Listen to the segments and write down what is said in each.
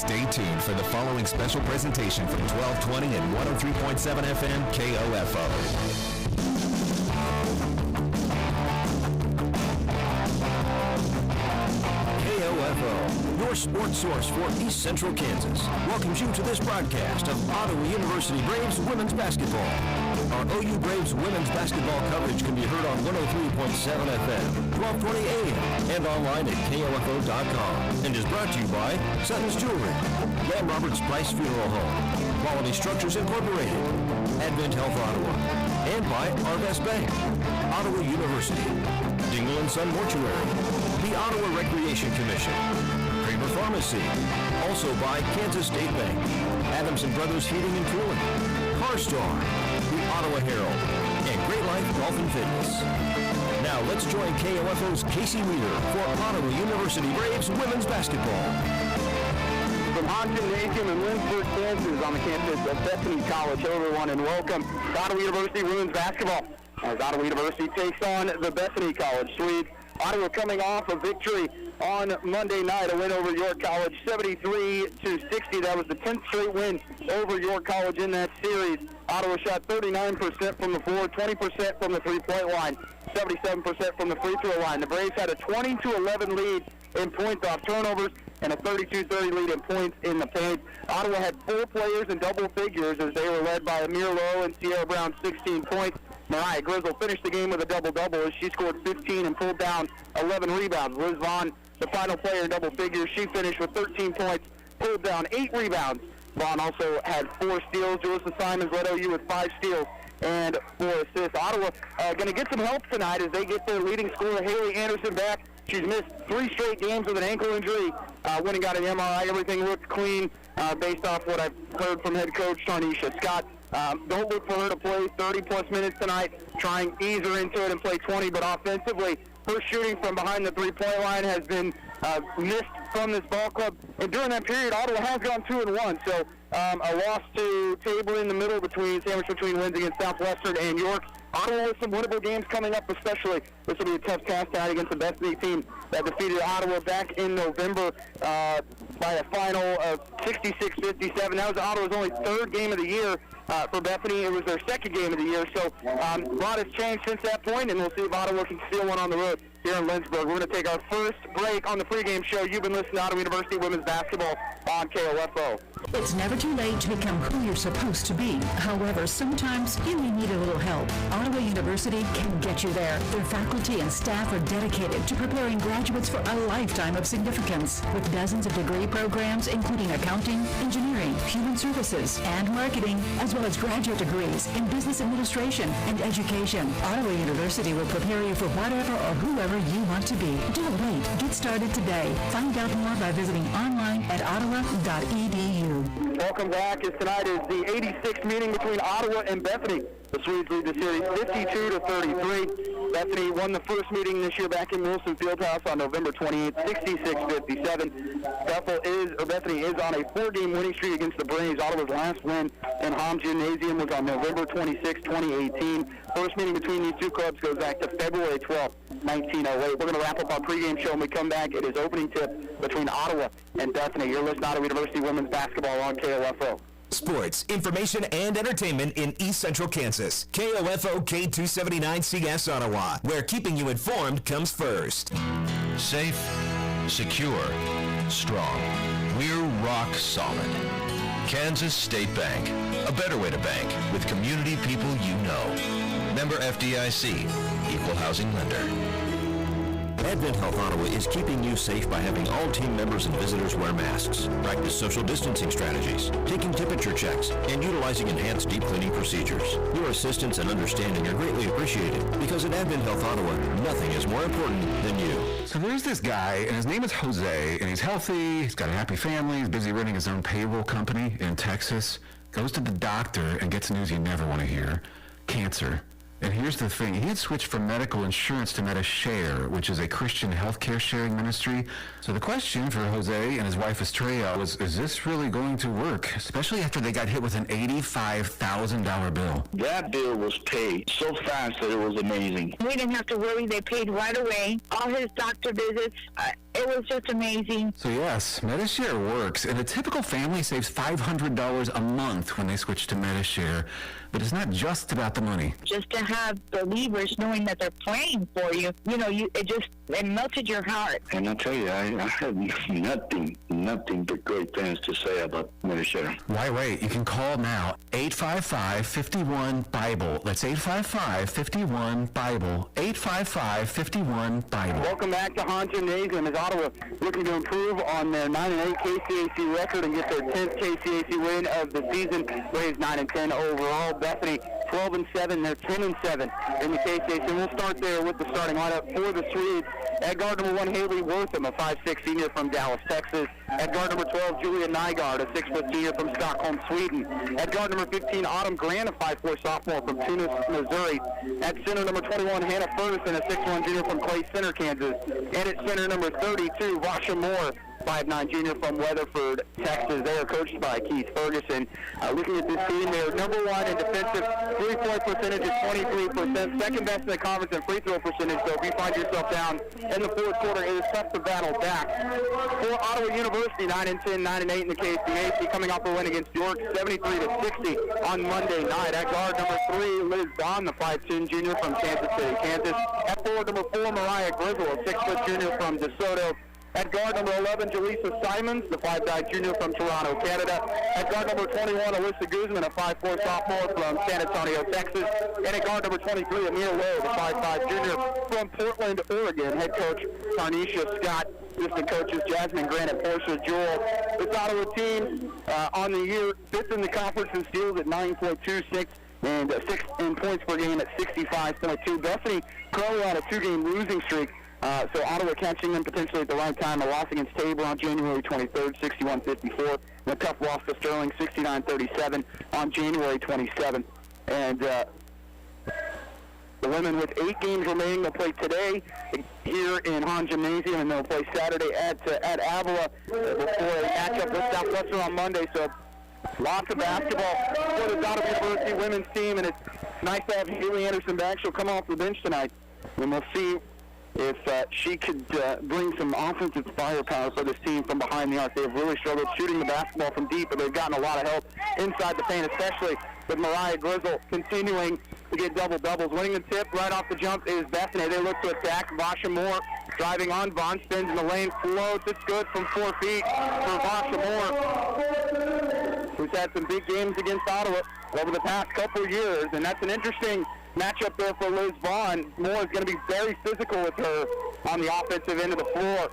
Stay tuned for the following special presentation from 1220 and 103.7 FM KOFO. KOFO, your sports source for East Central Kansas, welcomes you to this broadcast of Ottawa University Braves women's basketball. Our OU Braves women's basketball coverage can be heard on 103.7 FM, 1220 AM, and online at KOFO.com, and is brought to you by Sutton's Jewelry, Lamb Roberts Price Funeral Home, Quality Structures Incorporated, Advent Health Ottawa, and by Arvest Bank, Ottawa University, Dingle & Son Mortuary, the Ottawa Recreation Commission, Kramer Pharmacy, also by Kansas State Bank, Adams & Brothers Heating and Cooling, Car Star, the Ottawa Herald, and Great Life Golf and Fitness. Now let's join KOFO's Casey Weeder for Ottawa University Braves women's basketball. From Hahn Gymnasium in Lynchburg, Kansas, on the campus of Bethany College. Hello, everyone, and welcome to Ottawa University women's basketball. As Ottawa University takes on the Bethany College Swedes. Ottawa coming off a victory on Monday night, a win over York College, 73-60. That was the 10th straight win over York College in that series. Ottawa shot 39% from the floor, 20% from the three-point line, 77% from the free throw line. The Braves had a 20-11 lead in points off turnovers and a 32-30 lead in points in the paint. Ottawa had 4 players in double figures as they were led by Amir Lowe and Sierra Brown, 16 points. Mariah Grizzle finished the game with a double-double as she scored 15 and pulled down 11 rebounds. Liz Vaughn, the final player in double figures, she finished with 13 points, pulled down 8 rebounds. Vaughn also had 4 steals. Julissa Simons led OU with 5 steals and 4 assists. Ottawa going to get some help tonight as they get their leading scorer, Haley Anderson, back. She's missed 3 straight games with an ankle injury. Went and got an MRI. Everything looked clean based off what I've heard from head coach Tarnisha Scott. Don't look for her to play 30-plus minutes tonight. Try and ease her into it and play 20, but offensively, her shooting from behind the three-point line has been missed from this ball club. And during that period, Ottawa has gone 2-1. So a loss to Table in the middle sandwich between wins against Southwestern and York. Ottawa with some winnable games coming up, especially. This will be a tough task tonight against the Bethany team that defeated Ottawa back in November by a final of 66-57. That was Ottawa's only 3rd game of the year. For Bethany, it was their 2nd game of the year. So a lot has changed since that point, and we'll see if Ottawa can steal one on the road here in Lynchburg. We're going to take our first break on the pregame show. You've been listening to Ottawa University Women's Basketball on KOFO. It's never too late to become who you're supposed to be. However, sometimes you may need a little help. Ottawa University can get you there. Their faculty and staff are dedicated to preparing graduates for a lifetime of significance. With dozens of degree programs, including accounting, engineering, human services, and marketing, as well as graduate degrees in business administration and education. Ottawa University will prepare you for whatever or whoever you want to be. Don't wait. Get started today. Find out more by visiting online at ottawa.edu. Welcome back, as tonight is the 86th meeting between Ottawa and Bethany. The Swedes lead the series 52-33. Bethany won the first meeting this year back in Wilson Fieldhouse on November 28th, 66-57. Bethany is on a 4-game winning streak against the Braves. Ottawa's last win in Hahn Gymnasium was on November 26, 2018. First meeting between these two clubs goes back to February 12, 1908. We're going to wrap up our pregame show when we come back. It is opening tip between Ottawa and Bethany. You're listening to Ottawa University Women's Basketball on KOFO. Sports, information, and entertainment in East Central Kansas. KOFO K279CS Ottawa, where keeping you informed comes first. Safe, secure, strong. We're rock solid. Kansas State Bank, a better way to bank with community people you know. Member FDIC, equal housing lender. Advent Health Ottawa is keeping you safe by having all team members and visitors wear masks, practice social distancing strategies, taking temperature checks, and utilizing enhanced deep cleaning procedures. Your assistance and understanding are greatly appreciated because at Advent Health Ottawa, nothing is more important than you. So there's this guy, and his name is Jose, and he's healthy, he's got a happy family, he's busy running his own payroll company in Texas, goes to the doctor and gets news you never want to hear: cancer. And here's the thing. He had switched from medical insurance to MediShare, which is a Christian healthcare sharing ministry. So the question for Jose and his wife Estrella was, is this really going to work? Especially after they got hit with an $85,000 bill. That bill was paid so fast that it was amazing. We didn't have to worry. They paid right away. All his doctor visits, it was just amazing. So yes, MediShare works. And a typical family saves $500 a month when they switch to MediShare. But it's not just about the money. Just to have believers knowing that they're praying for you, it melted your heart. And I'll tell you, I have nothing but great things to say about MediShare. Why wait? You can call now, 855-51-BIBLE. That's 855-51-BIBLE. 855-51-BIBLE. Welcome back to Hahn Gymnasium as Ottawa looking to improve on their 9-8 KCAC record and get their 10th KCAC win of the season. Braves 9-10 overall. Bethany 12-7. They're 10-7 in the KCAC. We'll start there with the starting lineup for the Swedes. At guard number 1, Haley Wortham, a 5'6" senior from Dallas, Texas. At guard number 12, Julia Nygaard, a 6' senior from Stockholm, Sweden. At guard number 15, Autumn Grant, a 5'4" sophomore from Tunis, Missouri. At center number 21, Hannah Ferguson, a 6'1" junior from Clay Center, Kansas. And at center number 32, Vasha Moore, 5'9" junior from Weatherford, Texas. They are coached by Keith Ferguson. Looking at this team, they're number 1 in defensive three-point percentage at 23%, second best in the conference in free throw percentage. So if you find yourself down in the fourth quarter, it is tough to battle back. For Ottawa University, 9-10, 9-8 in the KCAC, coming off a win against York, 73-60 on Monday night. At guard number 3, Liz Bond, the 5'10" junior from Kansas City, Kansas. At forward number 4, Mariah Grizzle, a 6' junior from DeSoto. At guard number 11, Jaleesa Simons, the 5'9" junior from Toronto, Canada. At guard number 21, Alyssa Guzman, a 5'4" sophomore from San Antonio, Texas. And at guard number 23, Amir Lowe, the 5'5" junior from Portland, Oregon. Head coach Tarnisha Scott, assistant coaches Jasmine Grant and Portia Jewell. This Ottawa team on the year, 5th in the conference in steals at 9.26. And 6th in points per game at 65.2. Bethany currently on a 2-game losing streak. So Ottawa catching them potentially at the right time. A loss against Tabor on January 23rd, 61-54. And a tough loss to Sterling, 69-37 on January 27th. And the women with 8 games remaining, they'll play today here in Hahn Gymnasium, and they'll play Saturday at Avila before a matchup with Southwestern on Monday. So lots of basketball for the Ottawa University women's team, and it's nice to have Haley Anderson back. She'll come off the bench tonight, and we'll see if she could bring some offensive firepower for this team from behind the arc. They have really struggled shooting the basketball from deep, but they've gotten a lot of help inside the paint, especially with Mariah Grizzle continuing to get double-doubles. Winning the tip right off the jump is Bethany. They look to attack. Vasha Moore driving on. Vaughn spins in the lane, floats. It's good from 4 feet for Vasha Moore, who's had some big games against Ottawa over the past couple of years, and that's an interesting matchup there for Liz Vaughn. Moore is going to be very physical with her on the offensive end of the floor.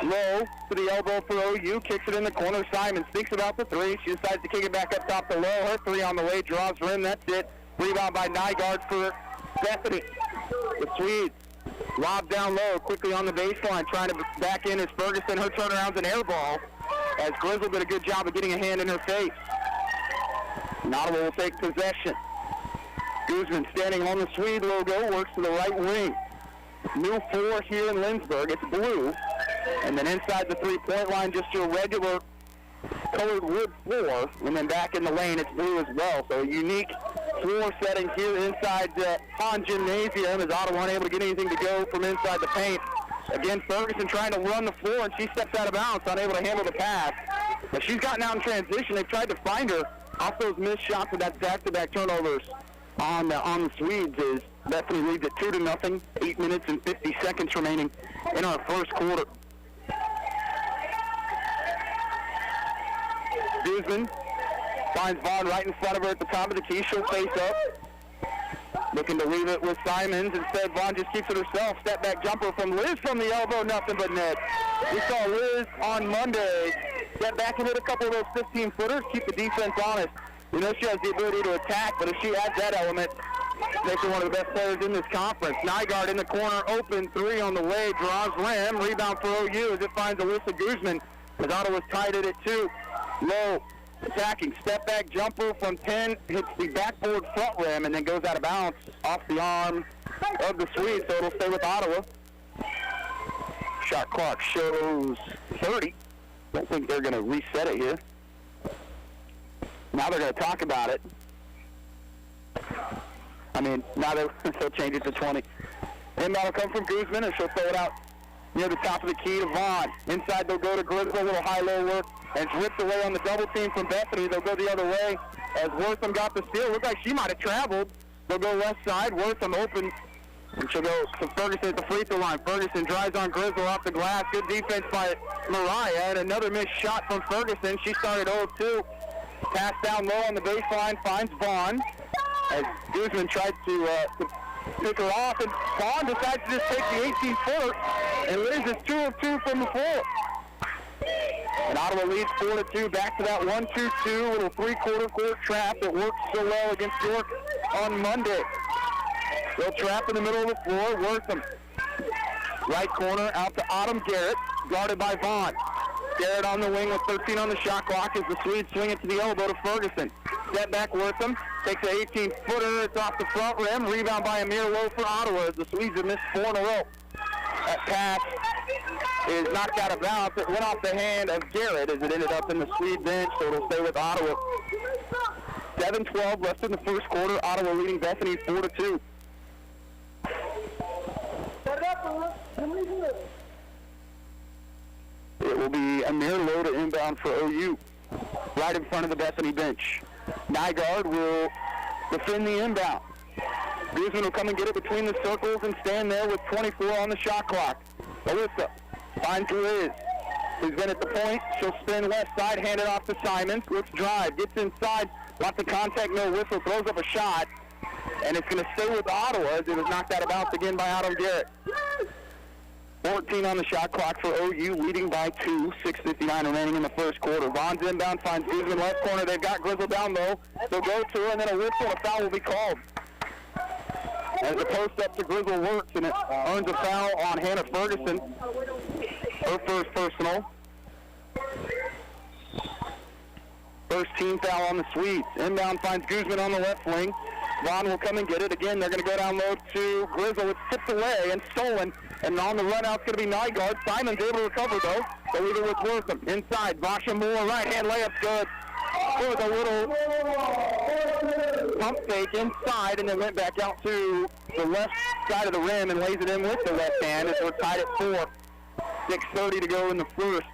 Low to the elbow for OU, kicks it in the corner. Simons thinks about the 3. She decides to kick it back up top to Low. Her 3 on the way, draws rim. That's it. Rebound by Nygaard for Bethany. The Swedes lob down low, quickly on the baseline, trying to back in as Ferguson. Her turnaround's an air ball, as Grizzle did a good job of getting a hand in her face. Ottawa will take possession. Guzman standing on the Swede logo, works to the right wing. New floor here in Lindsborg. It's blue. And then inside the three-point line, just your regular colored wood floor. And then back in the lane, it's blue as well. So a unique floor setting here inside Hahn Gymnasium, as Ottawa unable to get anything to go from inside the paint. Again, Ferguson trying to run the floor, and she steps out of bounds, unable to handle the pass. But she's gotten out in transition. They've tried to find her off those missed shots with that back-to-back turnovers on the Swedes, as Bethany leads at 2-0, 8 minutes and 50 seconds remaining in our first quarter. Guzman finds Vaughn right in front of her at the top of the key. She'll face up. Looking to leave it with Simons. Instead, Vaughn just keeps it herself. Step back jumper from Liz from the elbow. Nothing but net. We saw Liz on Monday step back and hit a couple of those 15-footers, keep the defense honest. We know she has the ability to attack, but if she adds that element, makes her one of the best players in this conference. Nygaard in the corner, open 3 on the way, draws rim. Rebound for OU as it finds Alyssa Guzman, as Ottawa's tied it at 2. Low attacking. Step back jumper from 10, hits the backboard front rim, and then goes out of bounds off the arm of the Swedes, so it'll stay with Ottawa. Shot clock shows 30. Don't think they're going to reset it here. Now they're going to talk about it. Now they'll change it to 20. Inbound will come from Guzman, and she'll throw it out near the top of the key to Vaughn. Inside they'll go to Grizzle, a little high-low work, and it's ripped away on the double team from Bethany. They'll go the other way as Wortham got the steal. Looked like she might have traveled. They'll go left side. Wortham open, and she'll go to Ferguson at the free throw line. Ferguson drives on Grizzle off the glass. Good defense by Mariah, and another missed shot from Ferguson. She started 0-2. Pass down low on the baseline, finds Vaughn as Guzman tried to pick her off, and Vaughn decides to just take the 18-footer, and Liz is 2 of 2 from the floor. And Ottawa leads 4-2, back to that 1-2-2, little three-quarter court trap that worked so well against York on Monday. They'll trap in the middle of the floor. Wortham, right corner, out to Autumn Garrett, guarded by Vaughn. Garrett on the wing with 13 on the shot clock as the Swedes swing it to the elbow to Ferguson. Step back Wortham, takes an 18-footer, it's off the front rim, rebound by Amir Lowe for Ottawa as the Swedes have missed 4 in a row. That pass is knocked out of bounds. It went off the hand of Garrett as it ended up in the Swede bench, so it'll stay with Ottawa. 7-12 left in the first quarter, Ottawa leading Bethany 4-2. It will be Amir Lowe to inbound for OU, right in front of the Bethany bench. Nygaard will defend the inbound. Guzman will come and get it between the circles and stand there with 24 on the shot clock. Alyssa finds Liz, who's been at the point. She'll spin left side, hand it off to Simons. Looks drive, gets inside, lots of contact, no whistle, throws up a shot, and it's going to stay with Ottawa as it was knocked out of bounds again by Autumn Garrett. 14 on the shot clock for OU, leading by 2, 6:59 remaining in the first quarter. Vaughn's inbound, finds Guzman left corner. They've got Grizzle down low. They'll go to her, and then a whistle and a foul will be called. As the post up to Grizzle works, and it earns a foul on Hannah Ferguson. Her first personal. First team foul on the Swedes. Inbound finds Guzman on the left wing. Vaughn will come and get it. Again, they're going to go down low to Grizzle. It's tipped away and stolen. And on the run out, it's going to be Nygaard. Simon's able to recover, though. They'll leave it with Wortham. Inside, Vasha Moore, right-hand layup good. With a little pump fake inside, and then went back out to the left side of the rim and lays it in with the left hand as we're tied at 4. 6:30 to go in the first.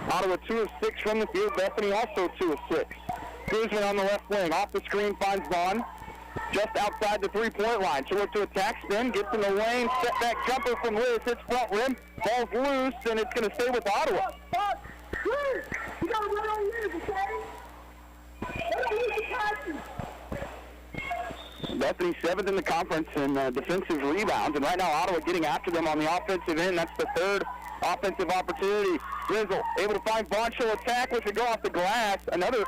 Ottawa 2 of 6 from the field. Bethany also 2 of 6. Guzman on the left wing. Off the screen finds Vaughn. Just outside the three-point line. She'll look to attack, spin, gets in the lane, step back jumper from Liz, hits front rim, ball's loose, and it's going to stay with Ottawa. You got to run on you, okay? Bethany 7th in the conference in defensive rebounds, and right now Ottawa getting after them on the offensive end. That's the third offensive opportunity. Grizzle able to find Vaughn. She'll attack, which will go off the glass. Another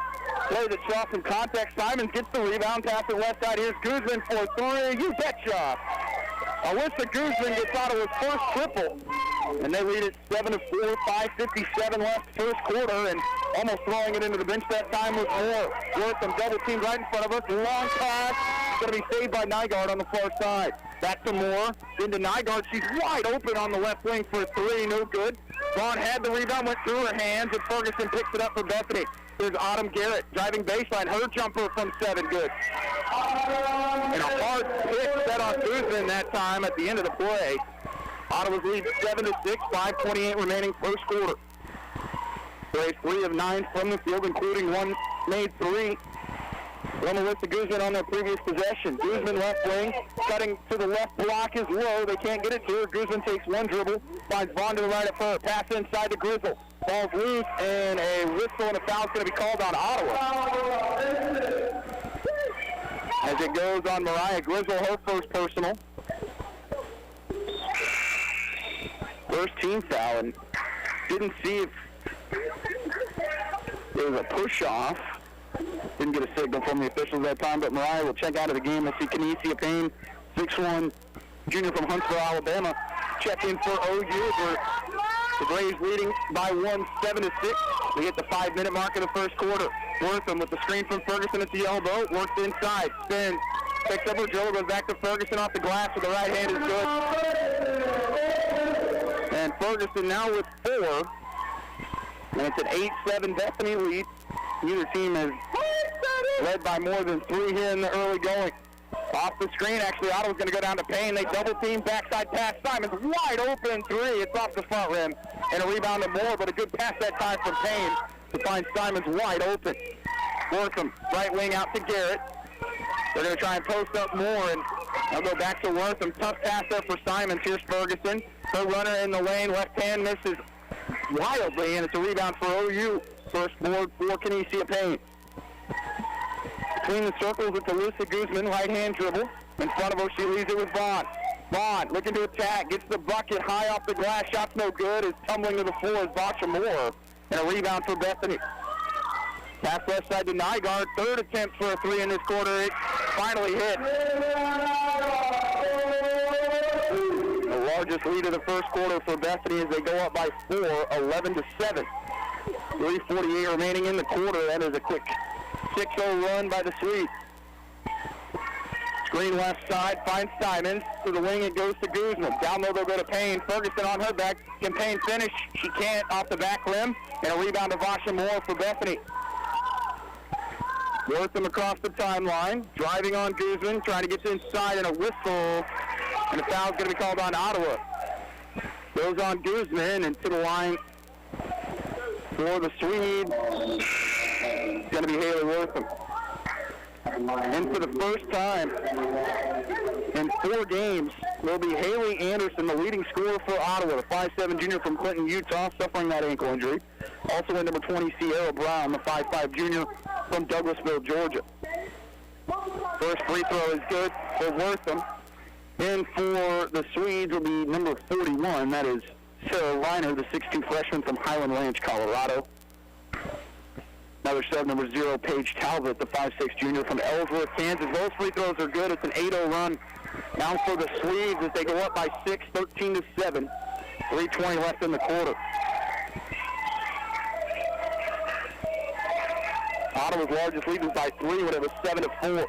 play that saw some contact. Simons gets the rebound, pass it left side. Here's Guzman for 3. You betcha. Alyssa Guzman gets Ottawa's first triple, and they lead it 7-4, 5:57 left first quarter, and almost throwing it into the bench that time was Moore. Wortham double team right in front of us. Long pass. Going to be saved by Nygaard on the far side. Back to Moore. Into Nygaard. She's wide open on the left wing for 3. No good. Vaughn had the rebound, went through her hands, and Ferguson picks it up for Bethany. Here's Autumn Garrett driving baseline. Her jumper from 7. Good. And a hard pick set on Guzman that time at the end of the play. Ottawa's lead 7-6, 5:28 remaining first quarter. Braves 3 of 9 from the field, including one made 3. One Alyssa Guzman on their previous possession. Guzman left wing, cutting to the left block is low. They can't get it to her. Guzman takes one dribble, finds Vaughn to the right of her. Pass inside to Grizzle. Ball's loose, and a whistle and a foul is going to be called on Ottawa. As it goes on Mariah Grizzle, her first personal. First team foul, and didn't see if there was a push-off. Didn't get a signal from the officials that time, but Mariah will check out of the game. We'll see Kinesia Payne, 6'1", junior from Huntsville, Alabama, check in for OU. We're The Braves leading by 1, 7-6. We hit the 5-minute mark of the first quarter. Wortham with the screen from Ferguson at the elbow. Works inside. Spins. Picks up her dribble. Goes back to Ferguson off the glass with the right hand is good. And Ferguson now with 4. And it's an 8-7 Bethany lead. Neither team is led by more than 3 here in the early going. Off the screen, actually, Ottawa's going to go down to Payne. They double team, backside pass. Simon's wide open 3. It's off the front rim. And a rebound to Moore, but a good pass that time from Payne to find Simon's wide open. Wortham, right wing out to Garrett. They're going to try and post up Moore, and they'll go back to Wortham. Tough pass there for Simons. Here's Ferguson. Her runner in the lane, left hand misses wildly, and it's a rebound for OU. First board for Kinesia Payne. Between the circles, it's Alyssa Guzman, right-hand dribble. In front of her, she leaves it with Vaughn. Vaughn looking to attack, gets the bucket high off the glass. Shot's no good. Is tumbling to the floor is Vasha Moore. And a rebound for Bethany. Pass left side to Nygaard. Third attempt for a 3 in this quarter. It finally hit. The largest lead of the first quarter for Bethany as they go up by 4, 11-7. 3:48 remaining in the quarter. That is a quick 6-0 run by the Swedes. Screen left side, finds Simons. To the wing, it goes to Guzman. Down low, they'll go to Payne. Ferguson on her back. Can Payne finish? She can't, off the back rim. And a rebound to Vasha Moore for Bethany. Wortham across the timeline. Driving on Guzman, trying to get inside, and a whistle. And a foul's going to be called on Ottawa. Goes on Guzman, and to the line for the Swedes. It's going to be Haley Wortham. And for the first time in 4 games will be Haley Anderson, the leading scorer for Ottawa, the 5'7 junior from Clinton, Utah, suffering that ankle injury. Also in number 20, Sierra Brown, the 5'5 junior from Douglasville, Georgia. First free throw is good for Wortham. And for the Swedes will be number 41, that is Sarah Reiner, the 6'2 freshman from Highland Ranch, Colorado. Another sub, number 0, Paige Talbot, the 5'6 junior from Ellsworth, Kansas. Those free throws are good. It's an 8-0 run now for the Swedes as they go up by 6, 13-7. 3:20 left in the quarter. Ottawa's largest lead was by 3 when it was 7-4.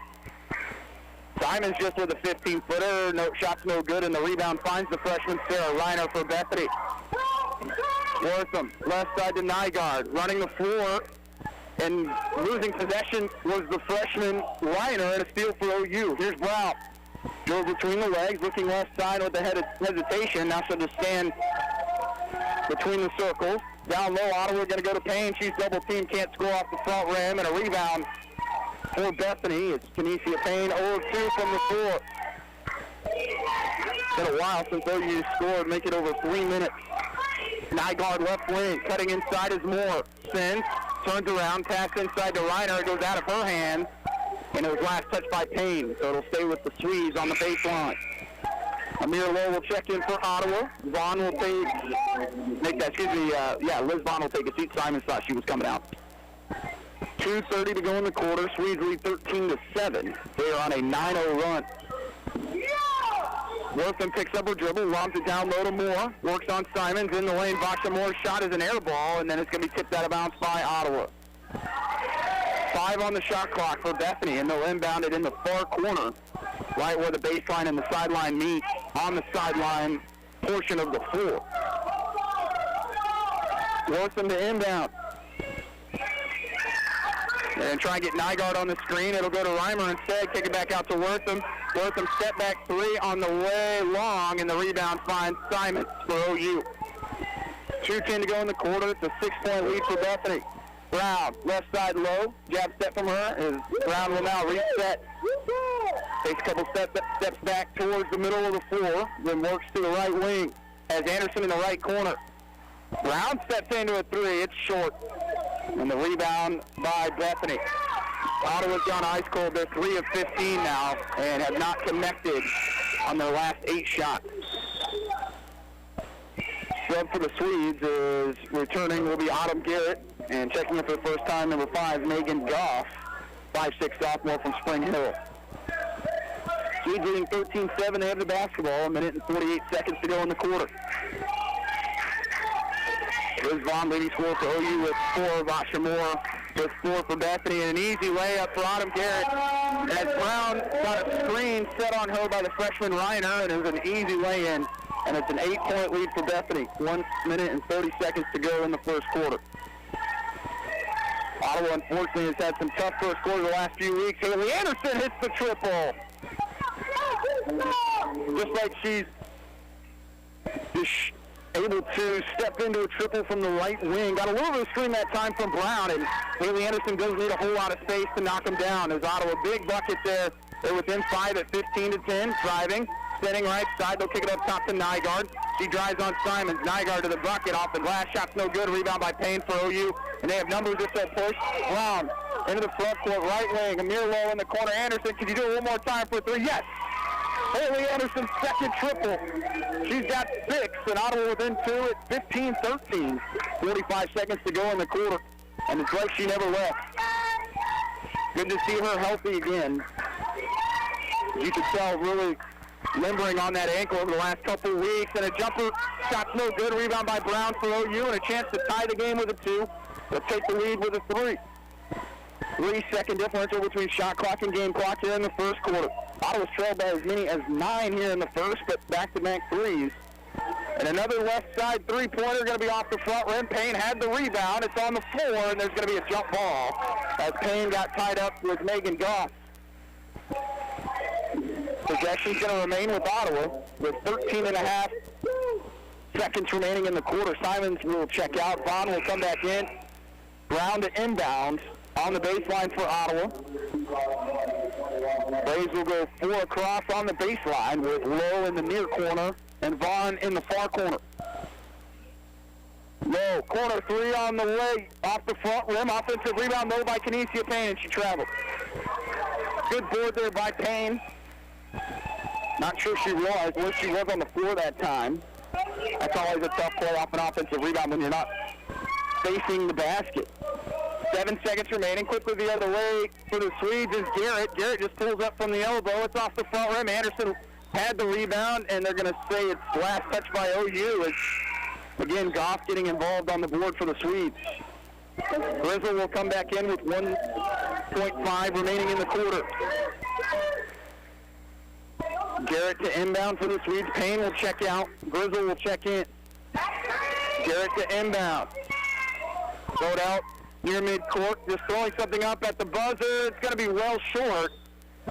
Simons just with a 15-footer. No shot's no good, and the rebound finds the freshman Sarah Reiner for Bethany. Wortham, left side to Nygaard, running the floor. And losing possession was the freshman Reiner, and a steal for OU. Here's Brown. Drove between the legs, looking left side with the hesitation. Now she'll just stand between the circles. Down low, Ottawa going to go to Payne. She's double team, can't score off the front rim, and a rebound for Bethany. It's Kinesia Payne, 0-2 from the floor. It's been a while since OU scored, make it over 3 minutes. Nygaard left wing, cutting inside is Moore. Sends, turns around, pass inside to Reiner. It goes out of her hands, and it was last touched by Payne, so it'll stay with the Swedes on the baseline. Amir Lowe will check in for Ottawa. Vaughn will Liz Vaughn will take a seat. Simon thought she was coming out. 2:30 to go in the quarter. Swedes lead 13-7. They are on a 9-0 run. Wortham picks up her dribble, lobs it down low to Moore, works on Simons in the lane. Vasha Moore's shot is an air ball, and then it's going to be tipped out of bounds by Ottawa. 5 on the shot clock for Bethany, and they'll inbound it in the far corner, right where the baseline and the sideline meet, on the sideline portion of the floor. Wortham to inbound. And try and get Nygaard on the screen. It'll go to Reimer instead. Kick it back out to Wortham. Wortham step back 3 on the way long, and the rebound finds Simons for OU. 2:10 to go in the quarter. It's a 6-point lead for Bethany. Brown, left side low. Jab step from her. Brown will now reset. Takes a couple steps back towards the middle of the floor, then works to the right wing. Has Anderson in the right corner. Brown steps into a 3. It's short. And the rebound by Bethany. Ottawa's gone ice cold. They're 3 of 15 now and have not connected on their last 8 shots. Sub for the Swedes is returning will be Autumn Garrett, and checking in for the first time, number 5, Megan Goff, 5'6" sophomore from Spring Hill. Swedes leading 13-7. They have the basketball. 1 minute and 48 seconds to go in the quarter. Liz Vaughn leading score for OU with 4. Vasha Moore with 4 for Bethany. And an easy layup for Autumn Garrett as Brown got a screen set on her by the freshman Reiner, and it was an easy lay-in. And it's an 8-point lead for Bethany. 1 minute and 30 seconds to go in the first quarter. Ottawa, unfortunately, has had some tough first quarter the last few weeks. Haley Anderson hits the triple. Just like she's able to step into a triple from the right wing. Got a little bit of screen that time from Brown, and Haley Anderson doesn't need a whole lot of space to knock him down. As Ottawa, big bucket there. They're within 5 at 15-10, driving. Standing right side, they'll kick it up top to Nygaard. She drives on Simons. Nygaard to the bucket, off the glass. Shot's no good. Rebound by Payne for OU. And they have numbers just that push. Brown into the front court, right wing. Amir Lowe in the corner. Anderson, can you do it one more time for 3? Yes. Haley Anderson's second triple. She's got 6, and Ottawa within 2 at 15-13. 45 seconds to go in the quarter. And it's like she never left. Good to see her healthy again. You can tell really limbering on that ankle over the last couple of weeks, and a jumper shot's no good. Rebound by Brown for OU, and a chance to tie the game with a 2. They'll take the lead with a 3. 3-second differential between shot clock and game clock here in the first quarter. Ottawa's trailed by as many as 9 here in the first, but back-to-back threes. And another left side three-pointer going to be off the front rim. Payne had the rebound. It's on the floor, and there's going to be a jump ball as Payne got tied up with Megan Goff. Possession's going to remain with Ottawa with 13.5 seconds remaining in the quarter. Simons will check out. Vaughn will come back in. Brown to inbound on the baseline for Ottawa. Braves will go 4 across on the baseline with Lowe in the near corner and Vaughn in the far corner. Lowe, corner 3 on the way, off the front rim. Offensive rebound, Lowe by Kinesia Payne, and she traveled. Good board there by Payne. Not sure she realized where she was on the floor that time. That's always a tough play off an offensive rebound when you're not facing the basket. 7 seconds remaining. Quickly the other way for the Swedes is Garrett. Garrett just pulls up from the elbow. It's off the front rim. Anderson had the rebound, and they're going to say it's last touch by OU. It's, again, Goff getting involved on the board for the Swedes. Grizzle will come back in with 1.5 remaining in the quarter. Garrett to inbound for the Swedes. Payne will check out. Grizzle will check in. Garrett to inbound. Throw it out near midcourt. Just throwing something up at the buzzer. It's going to be well short.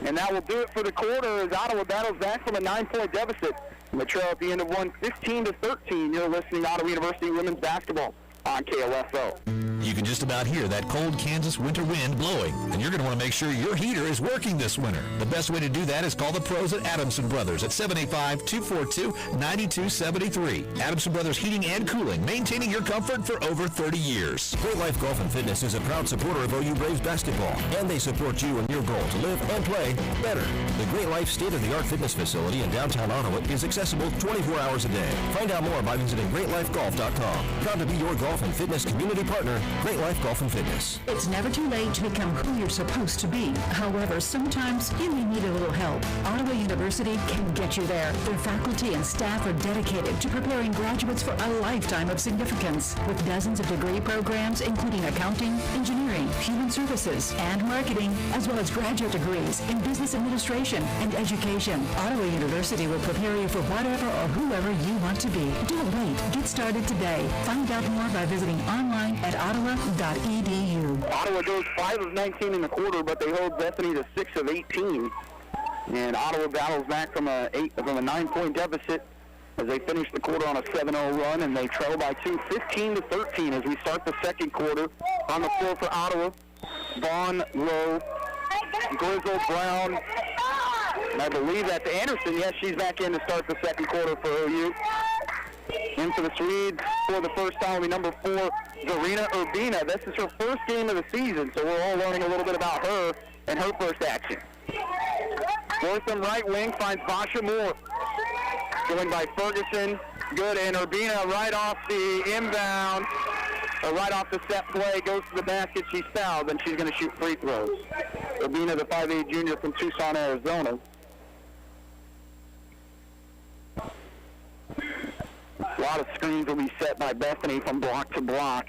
And that will do it for the quarter as Ottawa battles back from a 9-point deficit. And the trail at the end of one, 15-13. You're listening to Ottawa University women's basketball on KLFO. You can just about hear that cold Kansas winter wind blowing, and you're going to want to make sure your heater is working this winter. The best way to do that is call the pros at Adamson Brothers at 785-242-9273. Adamson Brothers Heating and Cooling, maintaining your comfort for over 30 years. Great Life Golf and Fitness is a proud supporter of OU Braves basketball, and they support you in your goal to live and play better. The Great Life state-of-the-art fitness facility in downtown Ottawa is accessible 24 hours a day. Find out more by visiting greatlifegolf.com. Proud to be your golf and fitness community partner, Great Life Golf and Fitness. It's never too late to become who you're supposed to be. However, sometimes you may need a little help. Ottawa University can get you there. Their faculty and staff are dedicated to preparing graduates for a lifetime of significance. With dozens of degree programs, including accounting, engineering, human services, and marketing, as well as graduate degrees in business administration and education, Ottawa University will prepare you for whatever or whoever you want to be. Don't wait. Get started today. Find out more by visiting online at ottawa.edu. Ottawa goes 5 of 19 in the quarter, but they hold Bethany to 6 of 18. And Ottawa battles back from a 9-point deficit as they finish the quarter on a 7-0 run, and they trail by 2, 15-13 as we start the second quarter. On the floor for Ottawa, Vaughn, Lowe, Grizzle, Brown, and I believe that's Anderson. Yes, she's back in to start the second quarter for OU. In for the Swedes for the first time will be number 4, Zarina Urbina. This is her first game of the season, so we're all learning a little bit about her and her first action. Wortham right wing finds Vasha Moore. Going by Ferguson. Good, and Urbina right off the inbound, or right off the set play, goes to the basket. She's fouled, and she's going to shoot free throws. Urbina, the 5'8" junior from Tucson, Arizona. A lot of screens will be set by Bethany from block to block.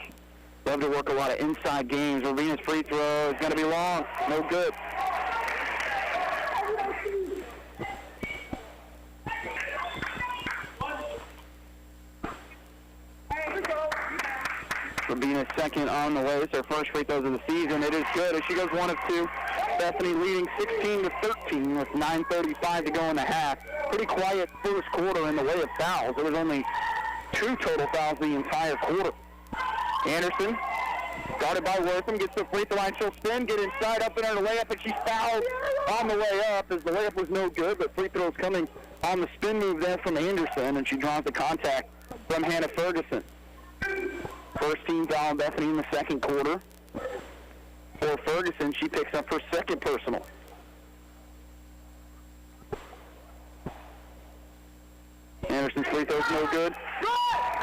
Love to work a lot of inside games. Ravina's free throw is going to be long. No good. Ravina's second on the way. It's her first free throws of the season. It is good as she goes 1 of 2. Bethany leading 16-13 with 9:35 to go in the half. Pretty quiet first quarter in the way of fouls. There was only 2 total fouls the entire quarter. Anderson, guarded by Wortham, gets the free throw line. She'll spin, get inside, up in her layup, and she's fouled on the way up as the layup was no good, but free throws coming on the spin move there from Anderson, and she draws the contact from Hannah Ferguson. First team foul on Bethany in the second quarter. For Ferguson, she picks up her second personal. Anderson's free throw's no good.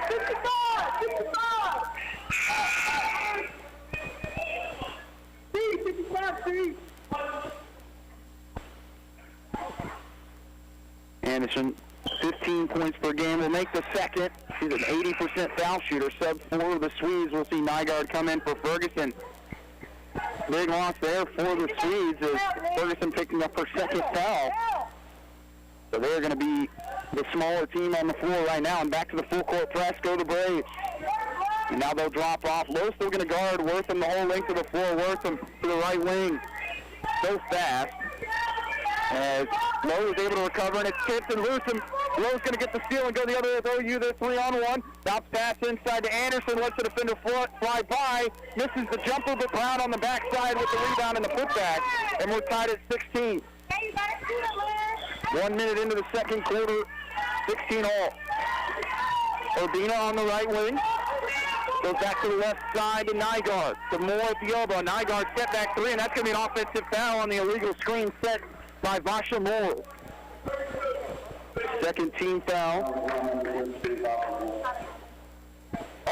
55! 55! Anderson, 15 points per game, will make the second. She's an 80% foul shooter. Sub 4 of the Swedes. We'll see Nygaard come in for Ferguson. Big loss there for the Swedes as Ferguson picking up her second foul. So they're going to be the smaller team on the floor right now. And back to the full court press go the Braves. And now they'll drop off. Lowe's still going to guard Wortham the whole length of the floor. Wortham to the right wing. So fast. As Lowe is able to recover, and it's tipped and loose, and Lowe's going to get the steal and go the other way with OU. They're 3-on-1. Bounce pass inside to Anderson. Lets the defender fly by. Misses the jumper, but Brown on the backside with the rebound and the putback. And we're tied at 16. 1 minute into the second quarter, 16 all. Urbina on the right wing. Goes back to the left side to Nygaard. To Moore at the elbow. Nygaard step back 3, and that's going to be an offensive foul on the illegal screen set by Vasha Moore. Second team foul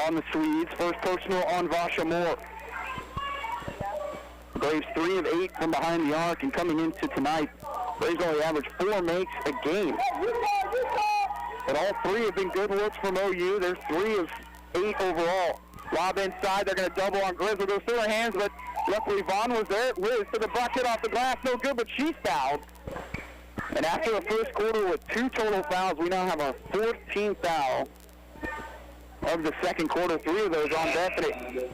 on the Swedes. First personal on Vasha Moore. Braves 3 of 8 from behind the arc, and coming into tonight, Braves only average 4 makes a game. But all 3 have been good looks from OU. They're 3 of 8 overall. Lob inside, they're going to double on Grizzle. Goes through her hands, but luckily Vaughn was there. Liz to the bucket off the glass, no good, but she's fouled. And after the first quarter with 2 total fouls, we now have our 14th foul of the second quarter. 3 of those on Bethany.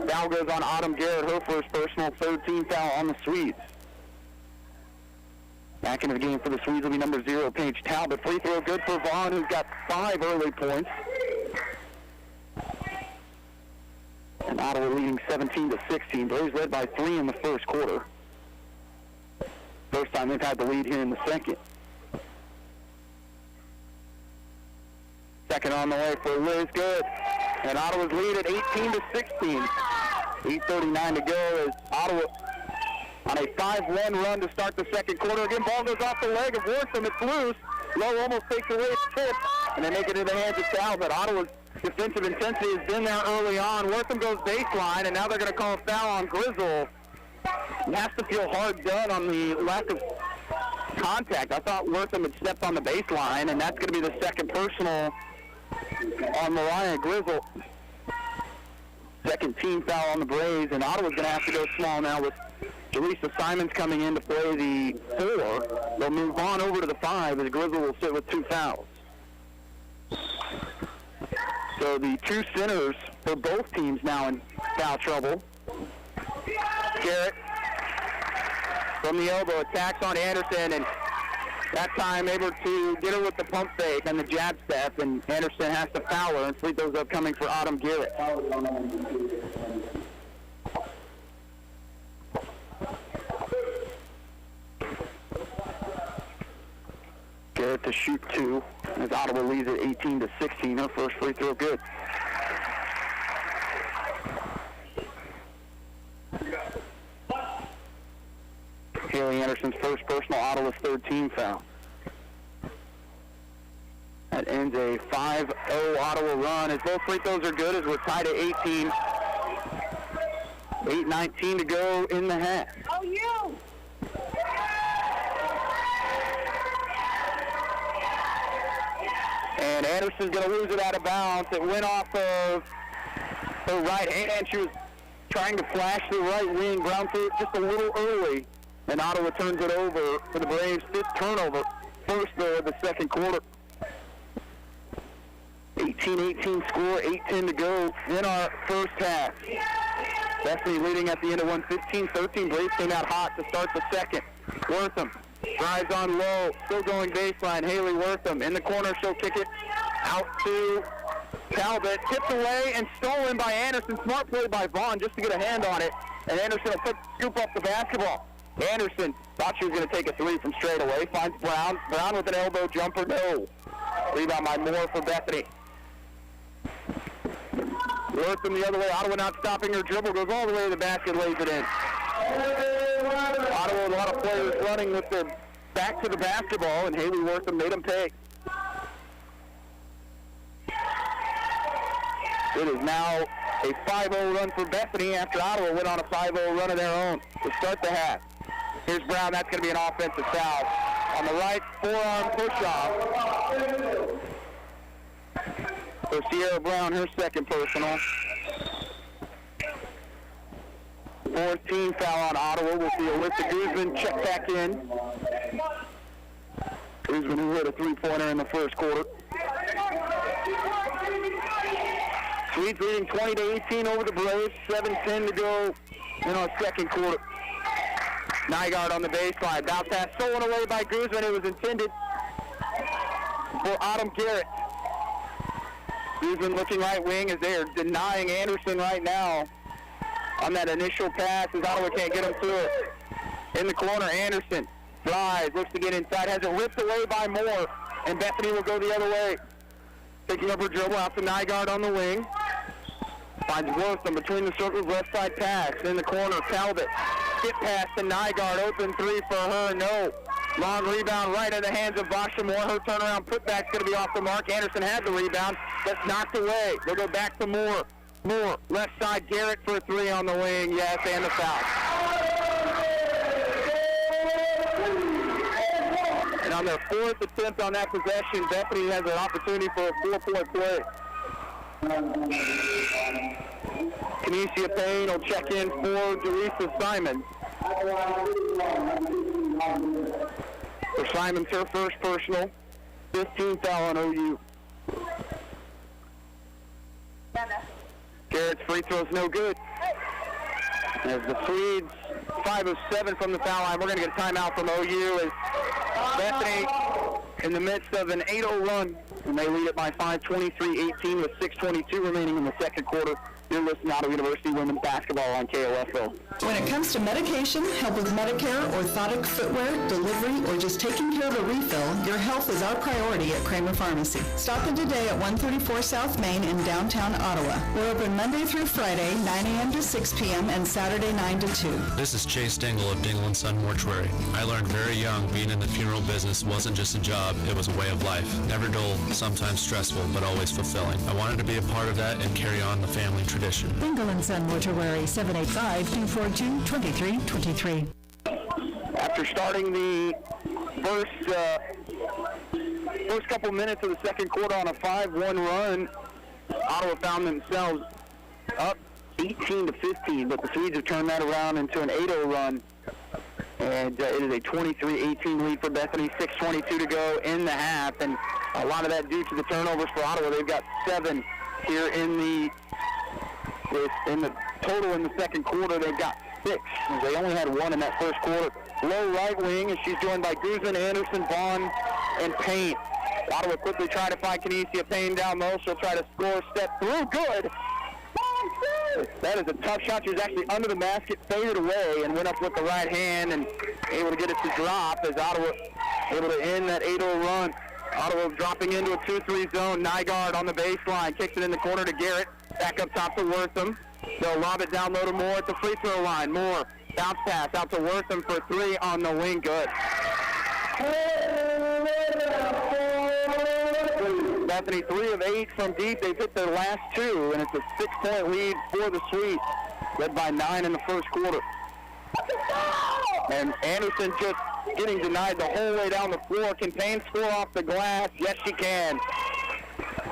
Foul goes on Autumn Garrett, her first personal, 13th foul on the Swedes. Back into the game for the Swedes will be number 0, Paige Talbot. Free throw good for Vaughn, who's got 5 early points. And Ottawa leading 17-16. Braves led by 3 in the first quarter. First time they've had the lead here in the second. Second on the way for Liz, good. And Ottawa's lead at 18-16. 8:39 to go as Ottawa on a 5-1 run to start the second quarter. Again, ball goes off the leg of Wortham. It's loose. Lowe almost takes away its tip, and they make it into the hands of Talbot. Ottawa's defensive intensity has been there early on. Wortham goes baseline, and now they're going to call a foul on Grizzle. He has to feel hard done on the lack of contact. I thought Wortham had stepped on the baseline, and that's going to be the second personal on Mariah Grizzle. Second team foul on the Braves, and Ottawa's going to have to go small now with Jaleesa Simons coming in to play the 4. They'll move on over to the 5 as Grizzle will sit with 2 fouls. So the 2 centers for both teams now in foul trouble. Garrett from the elbow attacks on Anderson, and that time able to get her with the pump fake and the jab step, and Anderson has to foul her, and free throws upcoming for Autumn Garrett. Garrett to shoot 2 as Ottawa leads at 18-16. Her first free throw good. Haley Anderson's first personal, Ottawa's 3rd team foul. That ends a 5-0 Ottawa run as both free throws are good as we're tied at 18. 8:19 to go in the half. Oh, you! And Anderson's going to lose it out of bounds. It went off of her right hand. She was trying to flash the right wing. Brown threw it just a little early. And Ottawa turns it over for the Braves. 5th turnover. First, though, of the second quarter. 18-18 score, 8:10 to go in our first half. Bethany leading at the end of 1, 15-13. Braves came out hot to start the second. Wortham drives on low, still going baseline. Haley Wortham in the corner. She'll kick it out to Talbot. Tipped away and stolen by Anderson. Smart play by Vaughn just to get a hand on it. And Anderson will scoop up the basketball. Anderson thought she was going to take a three from straight away. Finds Brown. Brown with an elbow jumper. No. Rebound by Moore for Bethany. Wortham the other way. Ottawa not stopping her dribble. Goes all the way to the basket. Lays it in. Ottawa, a lot of players running with their back to the basketball, and Haley Wortham made them pay. It is now a 5-0 run for Bethany after Ottawa went on a 5-0 run of their own to start the half. Here's Brown. That's going to be an offensive foul. On the right, forearm push-off. So Sierra Brown, her second personal. 4th team foul on Ottawa. We'll see Alyssa Guzman check back in. Guzman who hit a three-pointer in the first quarter. Swedes leading 20-18 over the Braves. 7:10 to go in our second quarter. Nygaard on the baseline. Bounce pass stolen away by Guzman. It was intended for Autumn Garrett. Guzman looking right wing as they are denying Anderson right now on that initial pass as Ottawa can't get him through it. In the corner, Anderson drives, looks to get inside, has it ripped away by Moore, and Bethany will go the other way. Picking up her dribble out to Nygaard on the wing. Finds Wortham between the circles, left side pass. In the corner, Talbot. Skip pass to Nygaard, open three for her, no. Long rebound right in the hands of Basha Moore. Her turnaround putback's going to be off the mark. Anderson had the rebound. That's knocked away. They'll go back to Moore. Moore, left side, Garrett for a three on the wing. Yes, and the foul. And on their 4th attempt on that possession, Bethany has an opportunity for a 4-point play. Kinesia Payne will check in for Teresa Simon. For Simon's her first personal. 15th foul on OU. Garrett's free throw's no good. As the Swedes 5 of 7 from the foul line. We're going to get a timeout from OU as Bethany in the midst of an 8-0 run, and they lead it by 5, 23-18 with 6:22 remaining in the second quarter. You're listening to Ottawa University Women's Basketball on KOFO. When it comes to medication, help with Medicare, orthotic footwear, delivery, or just taking care of a refill, your health is our priority at Kramer Pharmacy. Stop in today at 134 South Main in downtown Ottawa. We're open Monday through Friday, 9 a.m. to 6 p.m. and Saturday 9 to 2. This is Chase Dingle of Dingle & Son Mortuary. I learned very young being in the funeral business wasn't just a job, it was a way of life. Never dull, sometimes stressful, but always fulfilling. I wanted to be a part of that and carry on the family tradition. Dingle & Son Mortuary, 785-242-2323. After starting the first couple minutes of the second quarter on a 5-1 run, Ottawa found themselves up 18-15, but the Swedes have turned that around into an 8-0 run. And it is a 23-18 lead for Bethany, 6:22 to go in the half, and a lot of that due to the turnovers for Ottawa. They've got 7 here in the total in the second quarter. They've got 6. They only had 1 in that first quarter. Low right wing, and she's joined by Guzman, Anderson, Vaughn, and Payne. Ottawa quickly try to find Kinesia Payne down low. She'll try to score, step through, good. That is a tough shot. She was actually under the basket, faded away, and went up with the right hand and able to get it to drop as Ottawa able to end that 8-0 run. Ottawa dropping into a 2-3 zone. Nygaard on the baseline, kicks it in the corner to Garrett. Back up top to Wortham. They'll lob it down low to Moore at the free throw line. Moore, bounce pass out to Wortham for 3 on the wing. Good. Bethany 3 of 8 from deep. They've hit their last 2, and it's a 6-point lead for the Swedes, led by 9 in the first quarter. And Anderson just getting denied the whole way down the floor. Can Payne score off the glass? Yes, she can.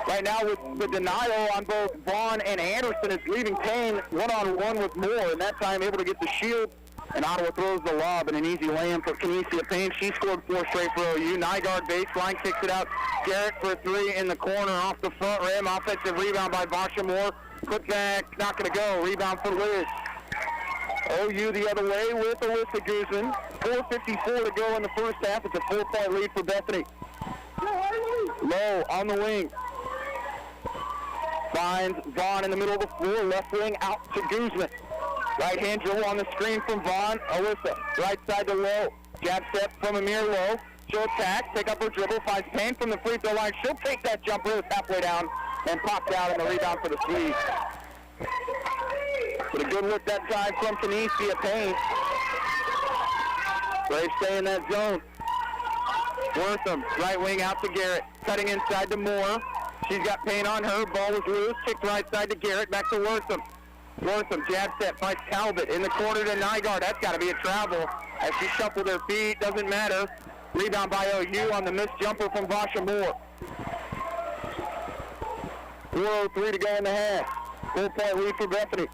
Right now with the denial on both Vaughn and Anderson, it's leaving Payne one-on-one with Moore, and that time able to get the shield. And Ottawa throws the lob and an easy lay-in for Kinesia Payne. She scored 4 straight for OU. Nygaard baseline, kicks it out. Garrett for a 3 in the corner off the front rim. Offensive rebound by Vasha Moore. Put back, not going to go. Rebound for Liz. OU the other way with Alyssa Guzman. 4:54 to go in the first half. It's a 4-point lead for Bethany. Low on the wing. Finds Vaughn in the middle of the floor. Left wing out to Guzman. Right hand dribble on the screen from Vaughn. Alyssa, right side to Lowe. Jab step from Amir Lowe. She'll attack, take up her dribble, finds Payne from the free throw line. She'll take that jumper, it's halfway down, and pops out in the rebound for the Swedes. But a good look that time from Kinesia Payne. Braves stay in that zone. Wortham, right wing out to Garrett. Cutting inside to Moore. She's got Payne on her. Ball was loose. Kicked right side to Garrett. Back to Wortham. Wortham, jab step, finds Talbot in the corner to Nygaard. That's got to be a travel. As she shuffled her feet, doesn't matter. Rebound by OU on the missed jumper from Vasha Moore. 4:03 to go in the half. 4-point lead for Bethany.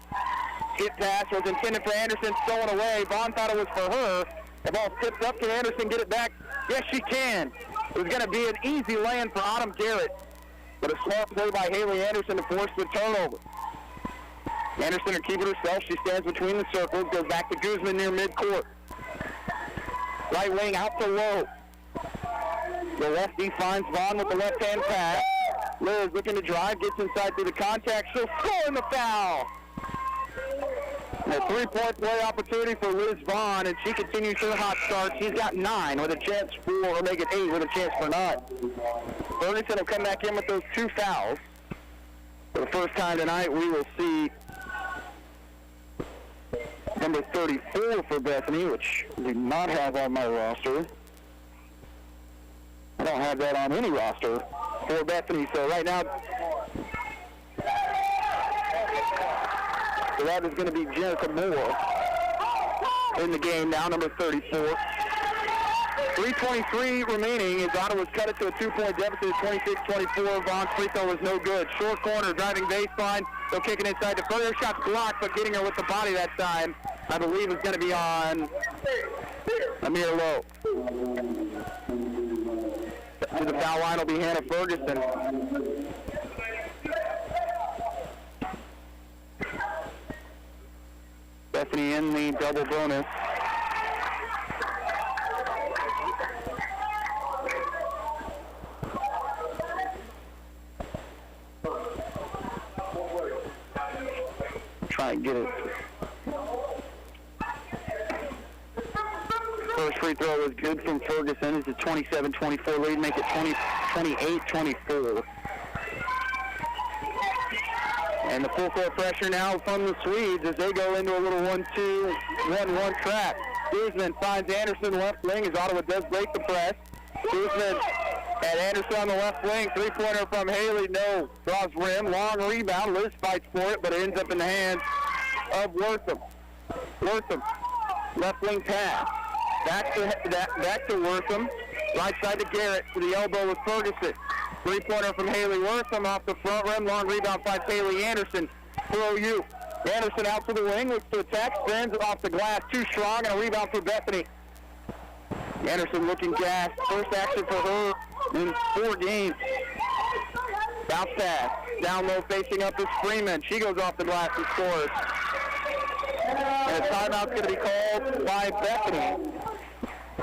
Skip pass was intended for Anderson, stolen away. Vaughn thought it was for her. The ball tipped up. Can Anderson get it back? Yes, she can. It was going to be an easy lay-in for Autumn Garrett, but a smart play by Haley Anderson to force the turnover. Anderson will keep it herself. She stands between the circles, goes back to Guzman near midcourt. Right wing out to Lowe. The lefty finds Vaughn with the left-hand pass. Liz looking to drive, gets inside through the contact. She'll score in the foul. A 3-point play opportunity for Liz Vaughn, and she continues her hot start. She's got 9 with a chance for, or make it 8 with a chance for 9. Ferguson will come back in with those 2 fouls. For the first time tonight, we will see number 34 for Bethany, which I do not have on my roster. I don't have that on any roster for Bethany, so right now, so that is going to be Jennifer Moore in the game now, number 34. 3:23 remaining as Ottawa's cut it to a 2-point deficit, 26-24. Vaughn's free throw was no good. Short corner, driving baseline. They'll kick it inside to further. Shot's blocked, but getting her with the body that time, I believe, is going to be on Amir Lowe. To the foul line will be Hannah Ferguson. Bethany in the double bonus. Try and get it. First free throw was good from Ferguson. It's a 27-24 lead, make it 28-24. And the full court pressure now from the Swedes as they go into a little 1-2, 1-1 trap. Guzman finds Anderson left wing as Ottawa does break the press. Guzman and Anderson on the left wing. 3-pointer from Haley, no. Draws rim, long rebound. Liz fights for it, but it ends up in the hands of Wortham. Wortham, left wing pass. Back to Wortham. Right side to Garrett to the elbow with Ferguson. 3-pointer from Haley Wortham off the front rim. Long rebound finds Haley Anderson for OU. Anderson out to the wing, looks to attack, spins off the glass, too strong, and a rebound for Bethany. Anderson looking gassed. First action for her in 4 games. Bounce pass. Down low facing up is Freeman. She goes off the glass and scores. And a timeout's going to be called by Bethany,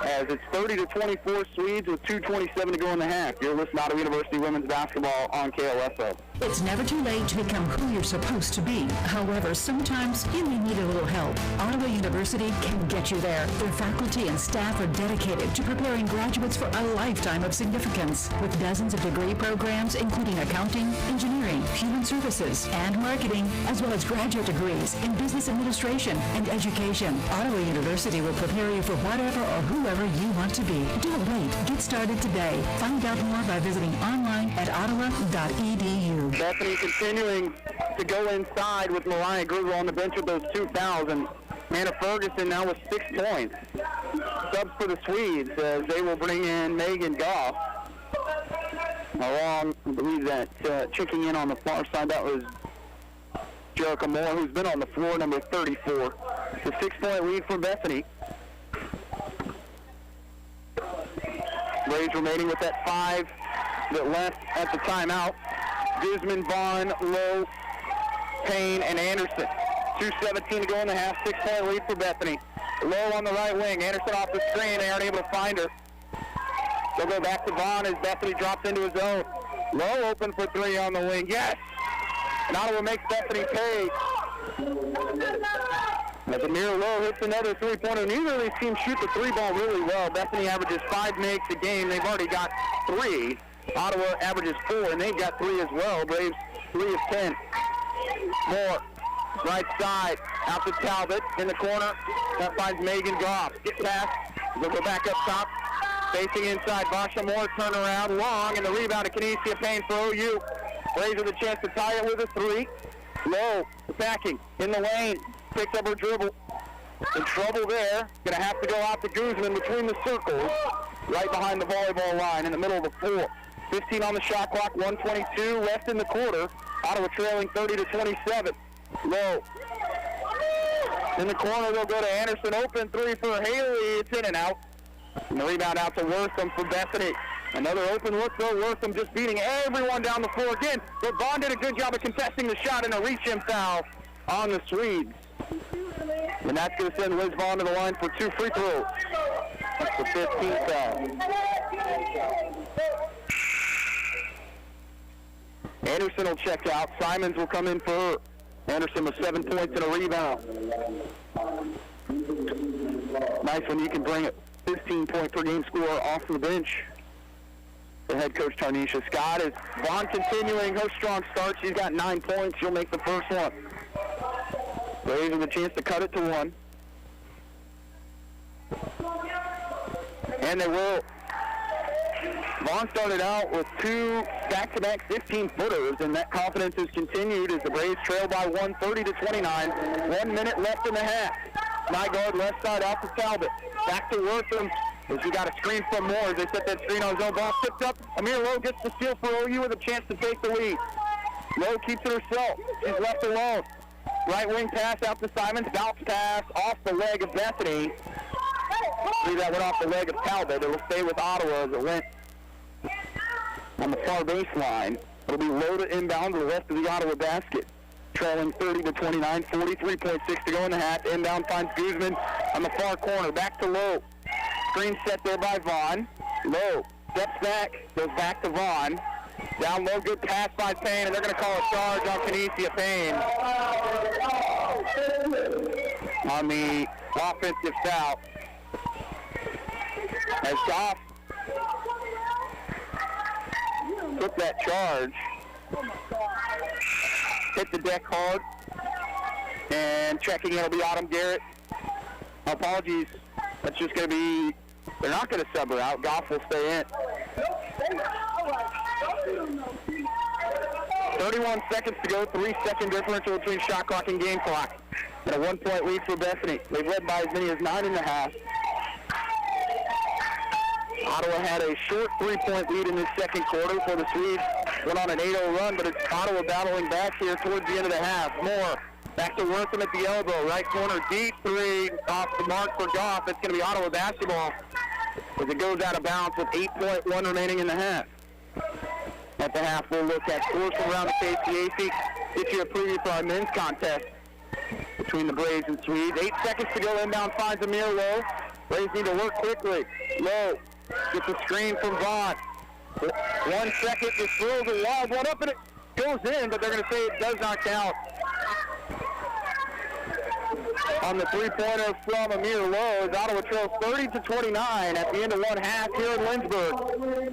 as it's 30-24 Swedes with 2:27 to go in the half. You're listening to Ottawa University Women's Basketball on KLSO. It's never too late to become who you're supposed to be. However, sometimes you may need a little help. Ottawa University can get you there. Their faculty and staff are dedicated to preparing graduates for a lifetime of significance. With dozens of degree programs, including accounting, engineering, human services, and marketing, as well as graduate degrees in business administration and education, Ottawa University will prepare you for whatever or whoever you want to be. Don't wait. Get started today. Find out more by visiting online at ottawa.edu. Bethany continuing to go inside with Mariah Grugel on the bench with those 2 fouls, and Hannah Ferguson now with 6 points. Subs for the Swedes as they will bring in Megan Goff. Along, I believe that checking in on the far side, that was Jericho Moore, who's been on the floor, number 34. It's a 6-point lead for Bethany. Braves remaining with that 5 that left at the timeout. Guzman, Vaughn, Lowe, Payne, and Anderson. 2:17 to go in the half, 6-point lead for Bethany. Lowe on the right wing, Anderson off the screen, they aren't able to find her. They'll go back to Vaughn as Bethany drops into his zone. Lowe open for 3 on the wing, yes! And Ottawa makes Bethany pay. As Amir Lowe hits another 3-pointer. Neither of these teams shoot the 3 ball really well. Bethany averages 5 makes a game. They've already got 3. Ottawa averages 4, and they've got 3 as well. Braves 3 of 10. Moore, right side, out to Talbot in the corner. That finds Megan Goff. Get past. They'll go back up top. Facing inside, Basha Moore, turn around, long, and the rebound to Kinesia Payne for OU. Braves with a chance to tie it with a 3. Lowe, attacking, in the lane, picks up her dribble. In trouble there, gonna have to go out to Guzman between the circles, right behind the volleyball line in the middle of the floor. 15 on the shot clock, 1:22 left in the quarter. Ottawa trailing 30-27. Lowe. In the corner, they'll go to Anderson, open 3 for Haley, it's in and out. And the rebound out to Wortham for Bethany. Another open look though, Wortham just beating everyone down the floor again. But Vaughn did a good job of contesting the shot and a reach-in foul on the Swedes. And that's going to send Liz Vaughn to the line for 2 free throws. That's the 15th foul. Anderson will check out. Simons will come in for her. Anderson with 7 points and a rebound. Nice when you can bring a 15-point per game score off the bench. The head coach Tarnisha Scott is Vaughn continuing her strong start. She's got 9 points. She'll make the first one. Braves with a chance to cut it to 1. And they will. Vaughn started out with 2 back-to-back 15-footers, and that confidence has continued as the Braves trail by 1, 30-29. 1 minute left in the half. Nygaard left side out to Talbot. Back to Wortham as we got a screen from Moore as they set that screen on his own. Ball tipped up. Amir Lowe gets the steal for OU with a chance to take the lead. Lowe keeps it herself. She's left alone. Right wing pass out to Simons. Bounce pass off the leg of Bethany. See, that went off the leg of Talbot. It will stay with Ottawa as it went on the far baseline. It'll be Lowe to inbound to the left of the Ottawa basket. Trailing 30-29, 43.6 to go in the half. Inbound finds Guzman on the far corner. Back to Lowe. Screen set there by Vaughn. Lowe steps back, goes back to Vaughn. Down low, good pass by Payne, and they're going to call a charge on Kinesia Payne on the offensive foul. As Goff took that charge, hit the deck hard, and checking in will be Autumn Garrett. Apologies, that's just going to be, they're not going to sub her out. Goff will stay in. 31 seconds to go, 3-second differential between shot clock and game clock. And a 1-point lead for Bethany. They've led by as many as 9.5. Ottawa had a short 3-point lead in this second quarter before the Swedes went on an 8-0 run, but it's Ottawa battling back here towards the end of the half. Moore back to Wortham at the elbow. Right corner, deep 3 off the mark for Goff. It's going to be Ottawa basketball as it goes out of bounds with 8.1 remaining in the half. At the half, we'll look at scores from around the KCAC. Get you a preview for our men's contest between the Braves and Swedes. 8 seconds to go. Inbound finds Amir Lowe. Braves need to work quickly. Lowe gets a screen from Vaughn. 1 second, just throws a wild one up, and it goes in, but they're going to say it does not count. On the 3-pointer from Amir Lowe, as Ottawa trails 30-29 at the end of one half here in Lynchburg.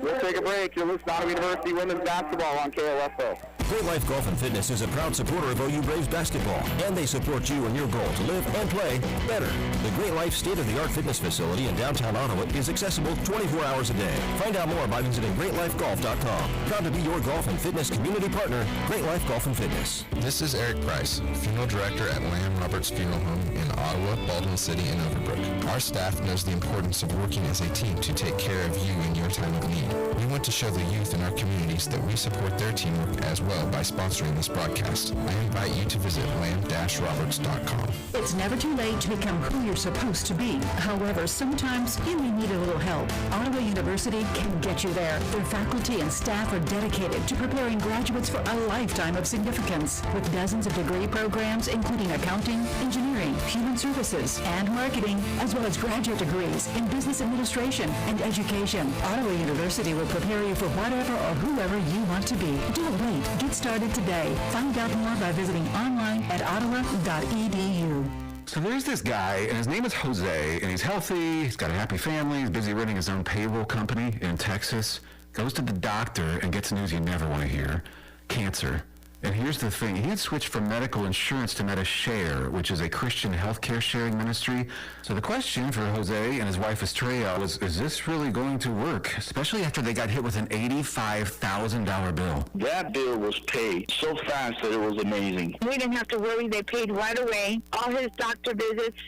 We'll take a break. You're listening to Ottawa University Women's Basketball on KLFO. Great Life Golf and Fitness is a proud supporter of OU Braves basketball, and they support you in your goal to live and play better. The Great Life state-of-the-art fitness facility in downtown Ottawa is accessible 24 hours a day. Find out more by visiting GreatLifeGolf.com. Proud to be your golf and fitness community partner, Great Life Golf and Fitness. This is Eric Price, funeral director at Lamb Roberts Funeral Home in Ottawa, Baldwin City, and Overbrook. Our staff knows the importance of working as a team to take care of you in your time of need. We want to show the youth in our communities that we support their teamwork as well by sponsoring this broadcast. I invite you to visit lamb-roberts.com. It's never too late to become who you're supposed to be. However, sometimes you may need a little help. Ottawa University can get you there. Their faculty and staff are dedicated to preparing graduates for a lifetime of significance. With dozens of degree programs, including accounting, engineering, human services, and marketing, as well as graduate degrees in business administration and education, Ottawa University will prepare you for whatever or whoever you want to be. Don't wait. Get started today. Find out more by visiting online at ottawa.edu. So there's this guy, and his name is Jose, and he's healthy, he's got a happy family, he's busy running his own payroll company in Texas, goes to the doctor and gets news you never want to hear, cancer. And here's the thing, he had switched from medical insurance to MediShare, which is a Christian healthcare sharing ministry. So the question for Jose and his wife Estrella was, is this really going to work? Especially after they got hit with an $85,000 bill. That bill was paid so fast that it was amazing. We didn't have to worry. They paid right away. All his doctor visits,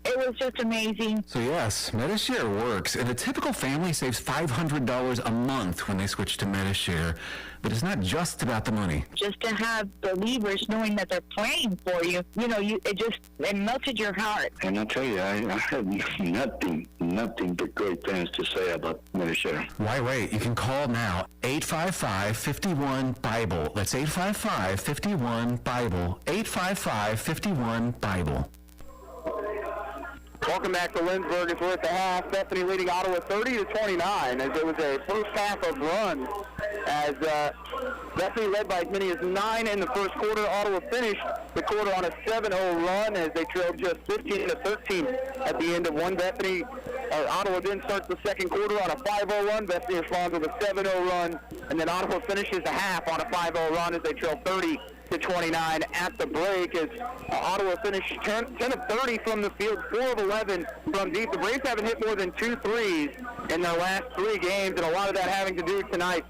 it was just amazing. So yes, MediShare works, and a typical family saves $500 a month when they switch to MediShare. But it's not just about the money. Just to have believers knowing that they're praying for you, it melted your heart. And I'll tell you, I have nothing but great things to say about MediShare. Why wait? You can call now, 855-51-BIBLE. That's 855-51-BIBLE. 855-51-BIBLE. Welcome back to Lynchburg. It's worth the half. Bethany leading Ottawa 30-29 as it was a first half of runs. As Bethany led by as many as 9 in the first quarter. Ottawa finished the quarter on a 7-0 run as they trailed just 15-13 at the end of one. Ottawa then starts the second quarter on a 5-0 run. Bethany responds with a 7-0 run, and then Ottawa finishes the half on a 5-0 run as they trail 30-29 at the break as Ottawa finished 10 of 30 from the field, 4 of 11 from deep. The Braves haven't hit more than 2 threes in their last 3 games, and a lot of that having to do tonight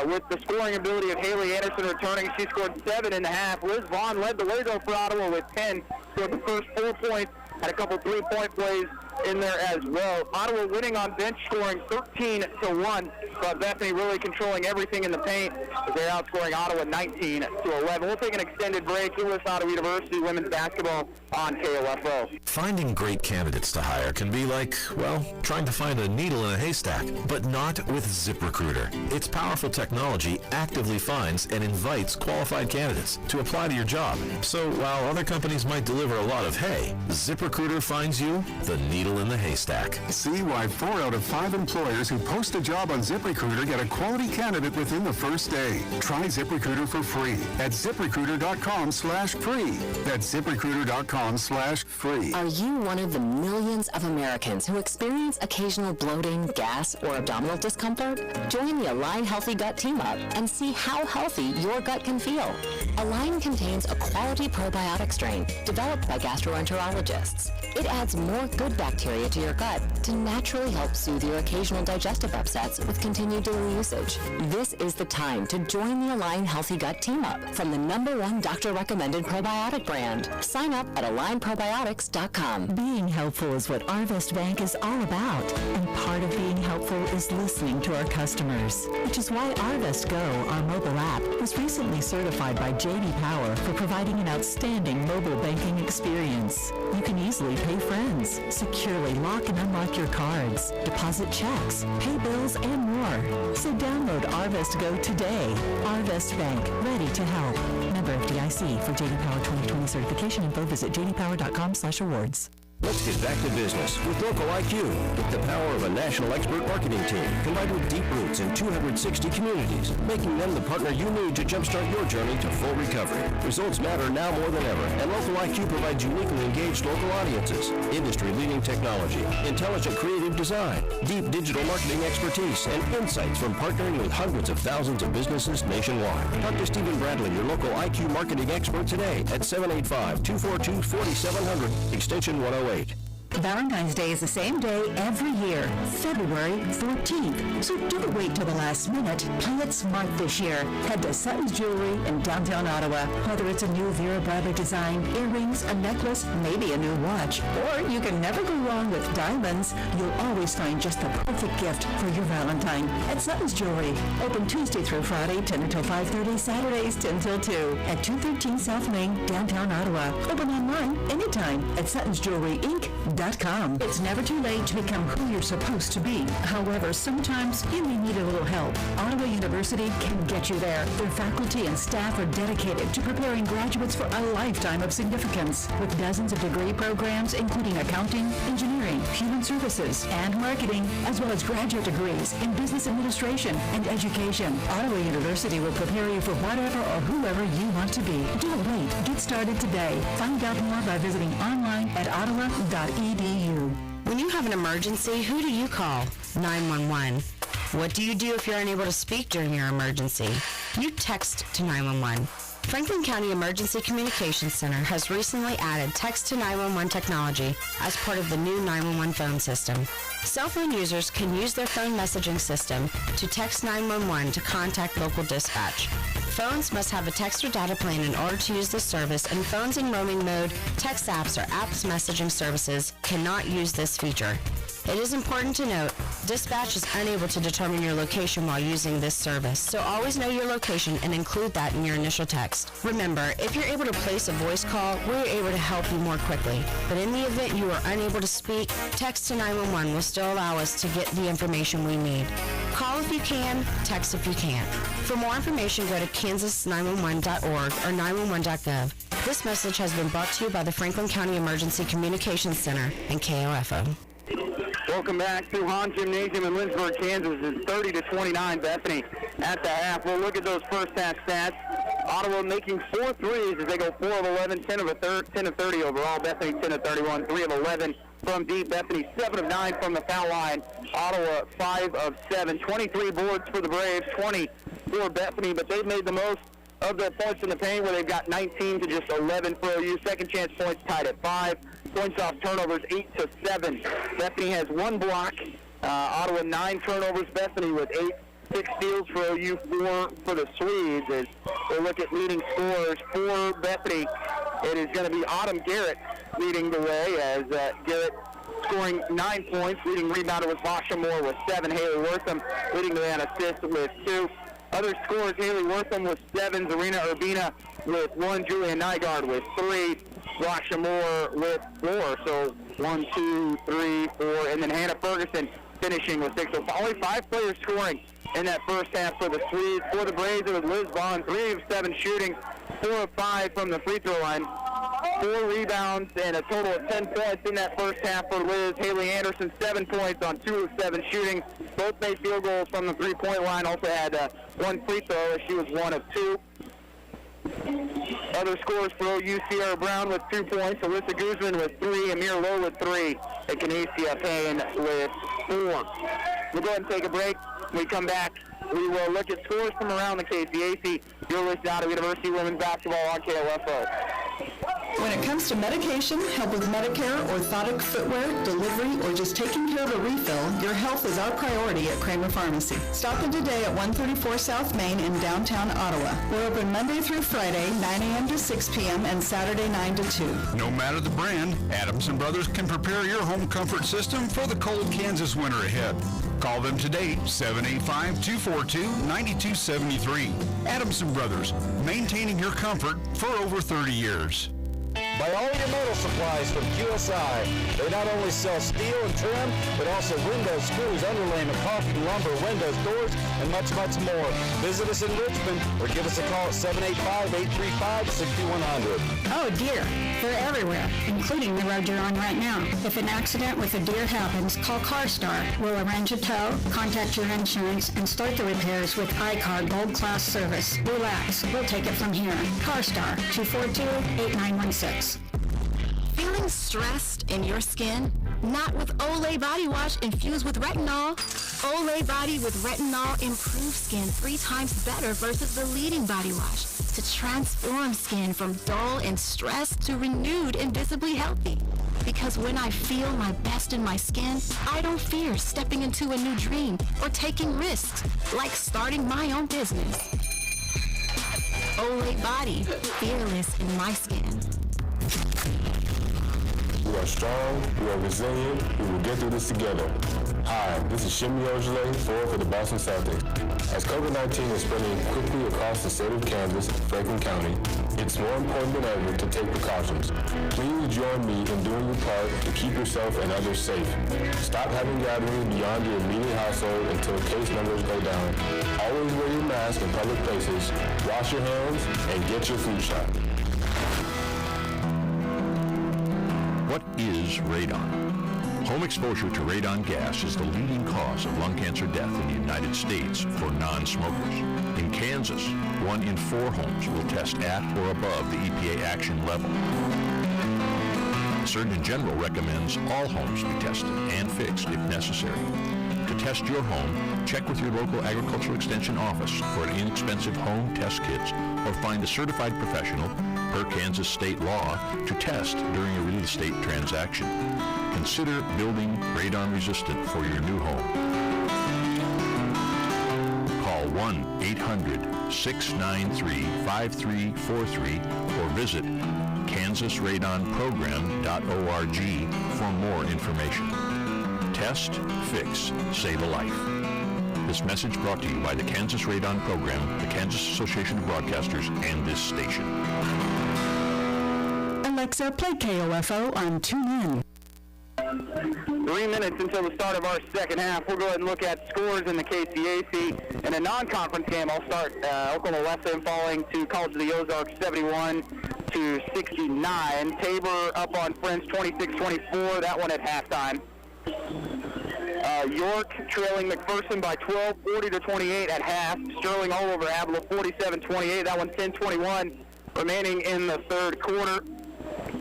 with the scoring ability of Haley Anderson returning. She scored 7 in the half. Liz Vaughn led the way, though, for Ottawa with 10. Scored the first 4 points, had a couple 3-point plays in there as well. Ottawa winning on bench scoring 13-1, but Bethany really controlling everything in the paint as they're outscoring Ottawa 19-11. We'll take an extended break. You're with Ottawa University women's basketball on KOFO. Finding great candidates to hire can be like, well, trying to find a needle in a haystack, but not with ZipRecruiter. Its powerful technology actively finds and invites qualified candidates to apply to your job. So while other companies might deliver a lot of hay, ZipRecruiter finds you the needle in the haystack. See why 4 out of 5 employers who post a job on ZipRecruiter get a quality candidate within the first day. Try ZipRecruiter for free at ZipRecruiter.com/free. That's ZipRecruiter.com/free. Are you one of the millions of Americans who experience occasional bloating, gas, or abdominal discomfort? Join the Align Healthy Gut Team Up and see how healthy your gut can feel. Align contains a quality probiotic strain developed by gastroenterologists. It adds more good bacteria to your gut to naturally help soothe your occasional digestive upsets with continued daily usage. This is the time to join the Align Healthy Gut Team Up from the #1 doctor-recommended probiotic brand. Sign up at AlignProbiotics.com. Being helpful is what Arvest Bank is all about, and part of being helpful is listening to our customers, which is why Arvest Go, our mobile app, was recently certified by J.D. Power for providing an outstanding mobile banking experience. You can easily pay friends, securely lock and unlock your cards, deposit checks, pay bills, and more. So download Arvest Go today. Arvest Bank, ready to help. Member FDIC. For J.D. Power 2020 certification info, visit jdpower.com/awards. Let's get back to business with Local IQ. With the power of a national expert marketing team, combined with deep roots in 260 communities, making them the partner you need to jumpstart your journey to full recovery. Results matter now more than ever, and Local IQ provides uniquely engaged local audiences, industry-leading technology, intelligent creative design, deep digital marketing expertise, and insights from partnering with hundreds of thousands of businesses nationwide. Talk to Stephen Bradley, your local IQ marketing expert, today at 785-242-4700, extension 108. Valentine's Day is the same day every year, February 14th. So don't wait till the last minute. Play it smart this year. Head to Sutton's Jewelry in downtown Ottawa. Whether it's a new Vera Bradley design, earrings, a necklace, maybe a new watch, or you can never go wrong with diamonds, you'll always find just the perfect gift for your Valentine at Sutton's Jewelry. Open Tuesday through Friday, 10 until 5:30, Saturdays 10 till 2 at 213 South Main, downtown Ottawa. Open online anytime at SuttonsJewelryInc.com. It's never too late to become who you're supposed to be. However, sometimes you may need a little help. Ottawa University can get you there. Their faculty and staff are dedicated to preparing graduates for a lifetime of significance. With dozens of degree programs, including accounting, engineering, human services, and marketing, as well as graduate degrees in business administration and education, Ottawa University will prepare you for whatever or whoever you want to be. Don't wait. Get started today. Find out more by visiting online at ottawa.edu. When you have an emergency, who do you call? 911. What do you do if you're unable to speak during your emergency? You text to 911. Franklin County Emergency Communications Center has recently added text to 911 technology as part of the new 911 phone system. Cell phone users can use their phone messaging system to text 911 to contact local dispatch. Phones must have a text or data plan in order to use this service, and phones in roaming mode, text apps, or apps messaging services cannot use this feature. It is important to note, dispatch is unable to determine your location while using this service, so always know your location and include that in your initial text. Remember, if you're able to place a voice call, we're able to help you more quickly. But in the event you are unable to speak, text to 911 will still allow us to get the information we need. Call if you can, text if you can't. For more information, go to kansas911.org or 911.gov. This message has been brought to you by the Franklin County Emergency Communications Center and KOFO. Welcome back to Hahn Gymnasium in Lynchburg, Kansas. It's 30-29 Bethany at the half. We'll look at those first half stats. Ottawa making 4 threes as they go 4 of 11, 10 of 30 overall. Bethany 10 of 31, 3 of 11 from deep. Bethany 7 of 9 from the foul line. Ottawa 5 of 7. 23 boards for the Braves, 20 for Bethany, but they've made the most of their points in the paint, where they've got 19 to just 11 for OU. Second chance points tied at 5. Points off turnovers 8 to 7. Bethany has 1 block. Ottawa 9 turnovers. Bethany with 8. 6 steals for OU, 4 for the Swedes. As we look at leading scorers for Bethany, it is going to be Autumn Garrett leading the way, as Garrett scoring 9 points. Leading rebounder was Basha Moore with 7. Haley Wortham leading the way on assists with 2. Other scorers, Haley Wortham with 7. Zarina Urbina with 1. Julia Nygaard with 3. Basha Moore with 4. So 1, 2, 3, 4. And then Hannah Ferguson finishing with 6. So only 5 players scoring in that first half for the Swedes. For the Braves, it was Liz Bond, 3 of 7 shooting, 4 of 5 from the free throw line, 4 rebounds, and a total of 10 points in that first half for Liz. Haley Anderson, 7 points on 2 of 7 shooting. Both made field goals from the three-point line. Also had 1 free throw as she was 1 of 2. Other scores for OU: Sierra Brown with 2 points, Alyssa Guzman with 3, Amir Lowe with 3, and Kinesia Payne with 4. We'll go ahead and take a break. When we come back, we will look at scores from around the KCAC. You're listening to Ottawa University Women's Basketball on KOFO. When it comes to medication, help with Medicare, orthotic footwear, delivery, or just taking care of a refill, your health is our priority at Kramer Pharmacy. Stop in today at 134 South Main in downtown Ottawa. We're open Monday through Friday, 9 a.m. to 6 p.m. and Saturday 9 to 2. No matter the brand, Adams & Brothers can prepare your home comfort system for the cold Kansas winter ahead. Call them today, 785-242-9273. Adams & Brothers, maintaining your comfort for over 30 years. Buy all your metal supplies from QSI. They not only sell steel and trim, but also windows, screws, underlayment, caulking, lumber, windows, doors, and much, much more. Visit us in Richmond or give us a call at 785-835-6100. Oh dear, they're everywhere, including the road you're on right now. If an accident with a deer happens, call CarStar. We'll arrange a tow, contact your insurance, and start the repairs with iCar Gold Class service. Relax, we'll take it from here. CarStar, 242-8916. Feeling stressed in your skin? Not with Olay Body Wash infused with retinol. Olay Body with retinol improves skin 3 times better versus the leading body wash to transform skin from dull and stressed to renewed and visibly healthy. Because when I feel my best in my skin, I don't fear stepping into a new dream or taking risks, like starting my own business. Olay Body, fearless in my skin. We are strong, we are resilient, we will get through this together. Hi, this is Shimi Ojale, forward for the Boston Celtics. As COVID-19 is spreading quickly across the state of Kansas and Franklin County, it's more important than ever to take precautions. Please join me in doing your part to keep yourself and others safe. Stop having gatherings beyond your immediate household until case numbers go down. Always wear your mask in public places, wash your hands, and get your flu shot. What is radon? Home exposure to radon gas is the leading cause of lung cancer death in the United States for non-smokers. In Kansas, 1 in 4 homes will test at or above the EPA action level. The Surgeon General recommends all homes be tested and fixed if necessary. To test your home, check with your local agricultural extension office for an inexpensive home test kits or find a certified professional per Kansas state law to test during a real estate transaction. Consider building radon resistant for your new home. Call 1-800-693-5343 or visit kansasradonprogram.org for more information. Test, fix, save a life. This message brought to you by the Kansas Radon Program, the Kansas Association of Broadcasters, and this station. Alexa, play KOFO on TuneIn. 3 minutes until the start of our second half. We'll go ahead and look at scores in the KCAC. In a non-conference game, I'll start Oklahoma Wesleyan falling to College of the Ozarks 71-69. Tabor up on Friends 26-24. That one at halftime. York trailing McPherson by 12, 40-28 at half. Sterling all over Avila 47-28. That one 10-21 remaining in the third quarter.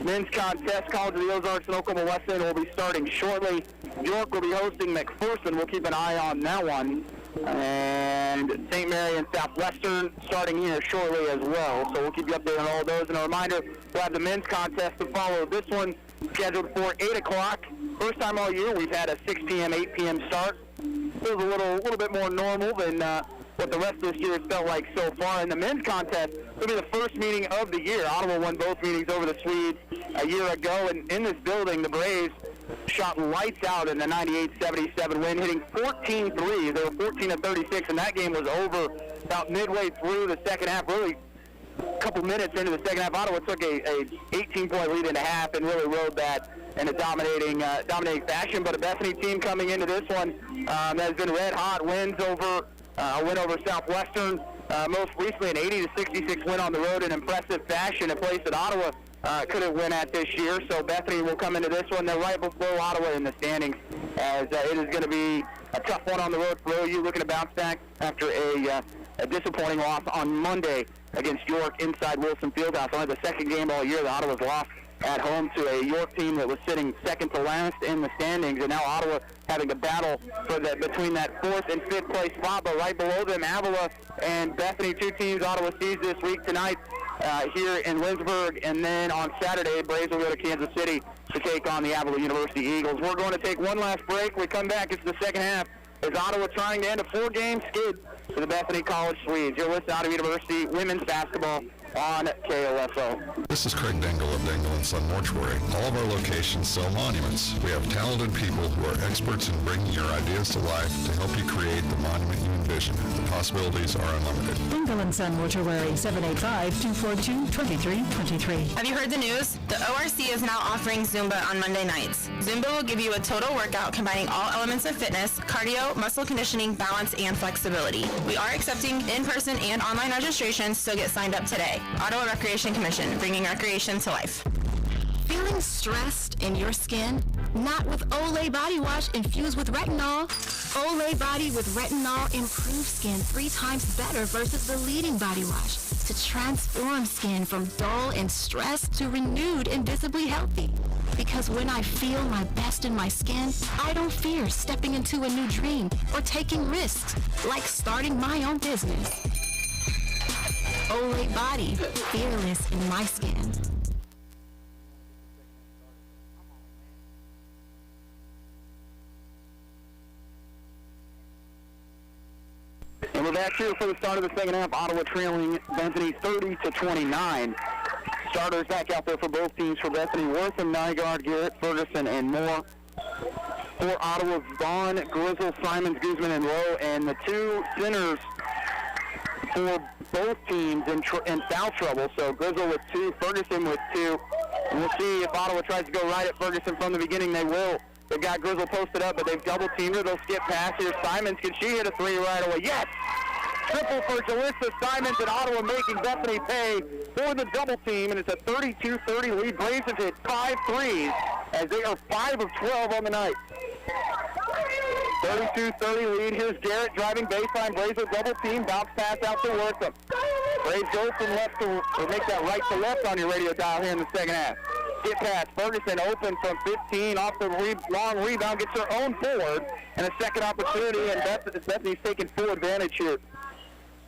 Men's contest, College of the Ozarks and Oklahoma Wesleyan will be starting shortly. York will be hosting McPherson. We'll keep an eye on that one. And St. Mary and Southwestern starting here shortly as well. So we'll keep you updated on all of those. And a reminder, we'll have the men's contest to follow. This one scheduled for 8 o'clock. First time all year we've had a 6 p.m., 8 p.m. start. Feels a little bit more normal than what the rest of this year has felt like so far. In the men's contest, it'll be the first meeting of the year. Ottawa won both meetings over the Swedes a year ago, and in this building, the Braves shot lights out in the 98-77 win, hitting 14 threes. They were 14-36, and that game was over about midway through the second half. Really, a couple minutes into the second half, Ottawa took a 18-point lead in a half and really rode that in a dominating fashion. But a Bethany team coming into this one has been red hot. Wins over a win over Southwestern, most recently an 80-66 win on the road in impressive fashion, a place that Ottawa couldn't win at this year. So Bethany will come into this one. They're right below Ottawa in the standings, as it is going to be a tough one on the road for OU, looking to bounce back after a disappointing loss on Monday against York inside Wilson Fieldhouse. Only the second game all year that Ottawa's lost at home to a York team that was sitting second to last in the standings, and now Ottawa having to battle for between that 4th and 5th place spot. But right below them, Avila and Bethany, 2 teams Ottawa sees this week tonight here in Lynchburg, and then on Saturday, Braves will go to Kansas City to take on the Avila University Eagles. We're going to take one last break. We come back. It's the second half. Is Ottawa trying to end a 4-game skid for the Bethany College Swedes? You're listening to Ottawa University women's basketball on KOFO. This is Craig Dangle of Dangle & Son Mortuary. All of our locations sell monuments. We have talented people who are experts in bringing your ideas to life to help you create the monument you envision. The possibilities are unlimited. Dangle & Son Mortuary, 785-242-2323. Have you heard the news? The ORC is now offering Zumba on Monday nights. Zumba will give you a total workout combining all elements of fitness, cardio, muscle conditioning, balance, and flexibility. We are accepting in-person and online registrations, so get signed up today. Ottawa Recreation Commission, bringing recreation to life. Feeling stressed in your skin? Not with Olay Body Wash infused with retinol. Olay Body with retinol improves skin 3 times better versus the leading body wash to transform skin from dull and stressed to renewed and visibly healthy. Because when I feel my best in my skin, I don't fear stepping into a new dream or taking risks, like starting my own business. Olay Body, fearless in my skin. And we're back here for the start of the second half. Ottawa trailing Bethany 30-29. Starters back out there for both teams. For Bethany, Wortham, Nygaard, Garrett, Ferguson, and Moore. For Ottawa, Vaughn, Grizzle, Simons, Guzman, and Lowe. And the two centers for both teams in foul trouble. So Grizzle with 2, Ferguson with 2. And we'll see if Ottawa tries to go right at Ferguson from the beginning. They will. They've got Grizzle posted up, but they've double-teamed her. They'll skip past here. Simons, can she hit a 3 right away? Yes! Triple for Jalissa Simons, and Ottawa making Bethany pay for the double team, and it's a 32-30 lead. Braves have hit 5 threes as they are 5 of 12 on the night. 32-30 lead. Here's Garrett driving baseline. Braves with double team. Bounce pass out to Wortham. Braves go from left to, or make that right to left on your radio dial here in the second half. Skip pass. Ferguson open from 15 off the long rebound. Gets her own board and a second opportunity, and Bethany's taking full advantage here.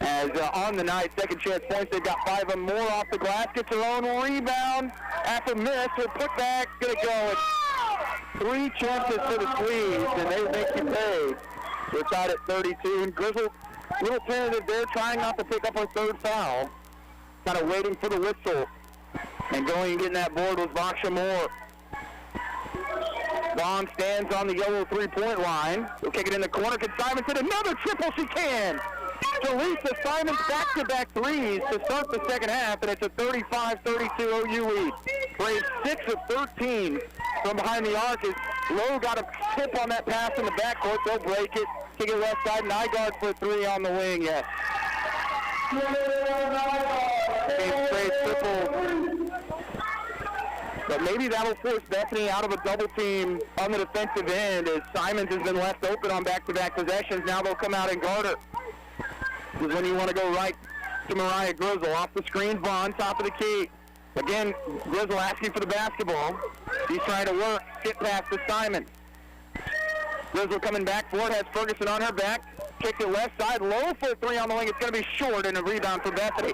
As on the night, second chance points, they've got 5 of them more off the glass. Gets her own rebound after miss. Her putback's going to go. It's 3 chances for the squeeze, and they make you pay. We're tied at 32. And Grizzle, a little tentative there, trying not to pick up her 3rd foul. Kind of waiting for the whistle. And going and getting that board was Vasha Moore. Vaughn stands on the yellow 3-point line. He'll kick it in the corner. Can Simons hit another triple? She can. Jalissa Simons back-to-back threes to start the second half, and it's a 35-32 OU lead. Braves 6 of 13 from behind the arc as Lowe got a tip on that pass in the backcourt. They'll break it. Kick it left side. Nygaard for 3 on the wing. Yes. Game straight triple. But maybe that'll force Bethany out of a double team on the defensive end as Simons has been left open on back-to-back possessions. Now they'll come out and guard her. This is when you want to go right to Mariah Grizzle. Off the screen, Vaughn, top of the key. Again, Grizzle asking for the basketball. He's trying to work. Skip pass to Simons. Grizzle coming back for it. Has Ferguson on her back. Kicked it left side. Low for a 3 on the wing. It's going to be short and a rebound for Bethany.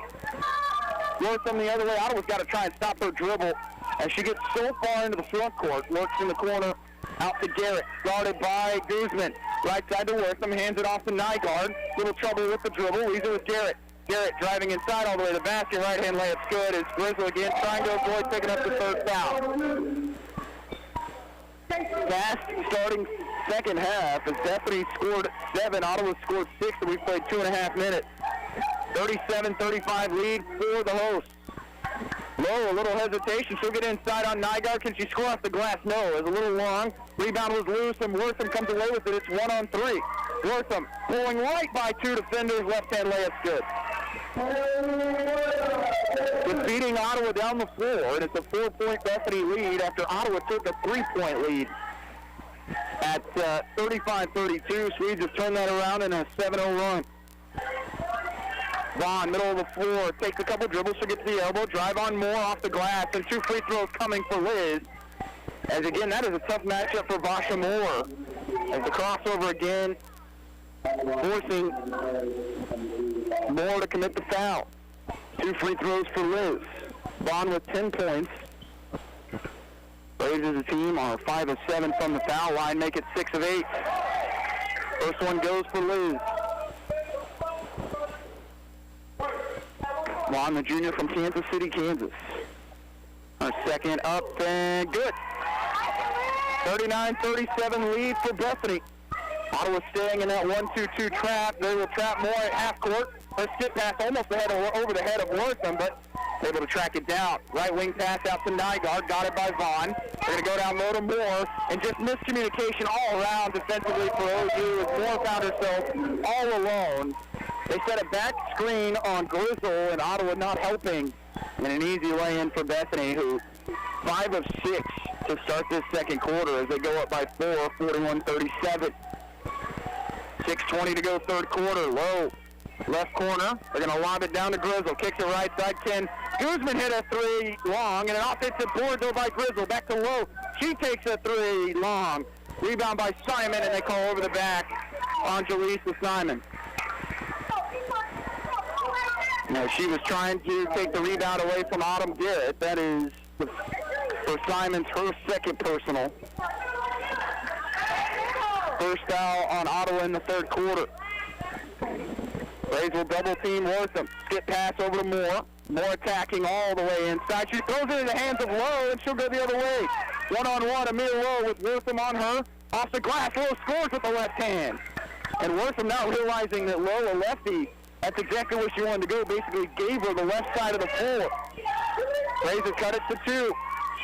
Wortham the other way. Ottawa's got to try and stop her dribble as she gets so far into the front court. Works in the corner. Out to Garrett. Guarded by Guzman. Right side to Wortham. Hands it off to Nygaard. Little trouble with the dribble. Leaves it with Garrett. Garrett driving inside all the way to the basket. Right-hand layup's good as Grizzle again trying to avoid picking up the 3rd foul. Fast starting second half as Bethany scored 7. Ottawa scored 6, and we played 2.5 minutes. 37-35 lead for the hosts. Lowe, a little hesitation. She'll get inside on Nygaard. Can she score off the glass? No. It was a little long. Rebound was loose, and Wortham comes away with it. It's 1-on-3. Wortham pulling right by 2 defenders. Left-hand layup's good. Just beating Ottawa down the floor, and it's a 4-point Bethany lead after Ottawa took a 3-point lead. At 35-32, Swedes have turned that around in a 7-0 run. Vaughn, middle of the floor, takes a couple dribbles, she'll get to the elbow, drive on Moore off the glass, and 2 free throws coming for Liz. As again, that is a tough matchup for Vasha Moore. As the crossover again, forcing Moore to commit the foul. 2 free throws for Liz. Vaughn with 10 points. Braves as a team are 5 of 7 from the foul line, make it 6 of 8. First one goes for Liz. Vaughn, the junior from Kansas City, Kansas. Our second up and good. 39-37 lead for Bethany. Ottawa staying in that 1-2-2 trap. They will trap Moore at half court. Her skip pass almost over the head of Wortham, but able to track it down. Right wing pass out to Nygaard. Got it by Vaughn. They're going to go down low to Moore. And just miscommunication all around defensively for OU as Moore found herself all alone. They set a back screen on Grizzle, and Ottawa not helping. And an easy lay-in for Bethany, who 5 of 6 to start this second quarter as they go up by 4, 41-37. 6:20 to go third quarter. Low, left corner. They're going to lob it down to Grizzle. Kicks it right side. Guzman hit a 3 long, and an offensive board though by Grizzle. Back to Low. She takes a three long. Rebound by Simon, and they call over the back on Jaleesa Simon. Now, she was trying to take the rebound away from Autumn Garrett. That is, for Simons, her second personal. First foul on Ottawa in the third quarter. Braves will double team Wortham. Skip pass over to Moore. Moore attacking all the way inside. She throws it in the hands of Lowe, and she'll go the other way. One-on-one, Amir Lowe with Wortham on her. Off the glass, Lowe scores with the left hand. And Wortham now realizing that Lowe, a lefty, that's exactly where she wanted to go, basically gave her the left side of the floor. Braves have cut it to 2.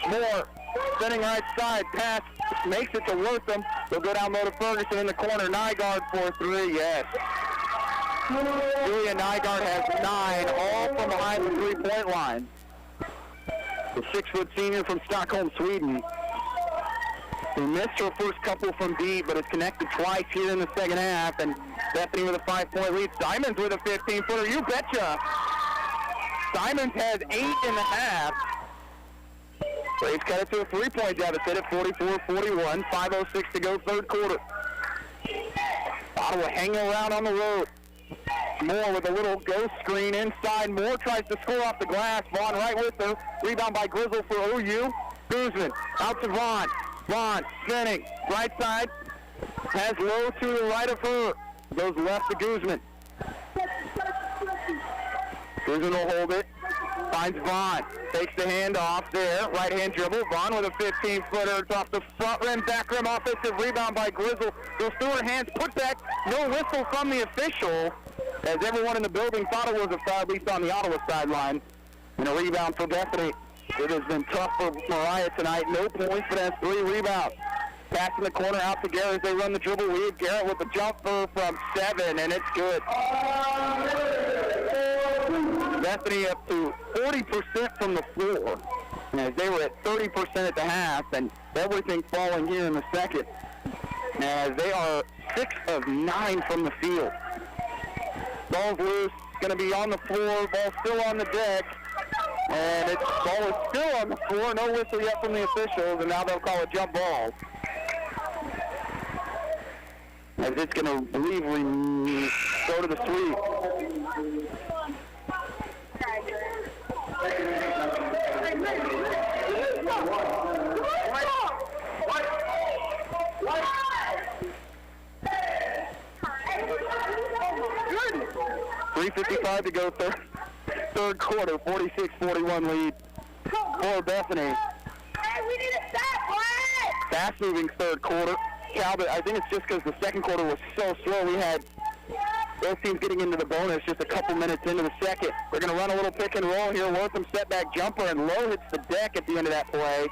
Moore, spinning right side, pass, makes it to Wortham. They'll go down low to Ferguson in the corner. Nygaard for 3, yes. Julia Nygaard has 9, all from behind the three-point line. The 6-foot senior from Stockholm, Sweden, who missed her first couple from deep, but has connected twice here in the second half. And Bethany with a 5-point lead. Simons with a 15-footer. You betcha. Simons has 8.5. Braves cut it to a 3-point deficit at 44-41. 5:06 to go, third quarter. Ottawa hanging around on the road. Moore with a little ghost screen inside. Moore tries to score off the glass. Vaughn right with her. Rebound by Grizzle for OU. Guzman out to Vaughn. Vaughn spinning. Right side. Has Lowe to the right of her. Goes left to Guzman. Guzman will hold it. Finds Vaughn. Takes the handoff there. Right-hand dribble. Vaughn with a 15-footer. It's off the front rim, back rim. Offensive rebound by Grizzle. Goes through her hands. Put back. No whistle from the official, as everyone in the building thought it was a foul, at least on the Ottawa sideline. And a rebound for Bethany. It has been tough for Mariah tonight. No points, but has 3 rebounds. Pass in the corner out to Garrett as they run the dribble lead. Garrett with the jumper from 7, and it's good. Bethany up to 40% from the floor, as they were at 30% at the half, and everything falling here in the second, as they are 6 of 9 from the field. Ball's loose, going to be on the floor, ball still on the deck, and ball is still on the floor, no whistle yet from the officials, and now they'll call a jump ball. As it's going to, I believe, go to the sweep. 3:55 to go, third quarter, 46-41 lead for Bethany. Fast-moving third quarter. Talbot, I think it's just because the second quarter was so slow. We had both teams getting into the bonus just a couple minutes into the second. They're going to run a little pick and roll here. Wortham setback jumper, and Lowe hits the deck at the end of that play.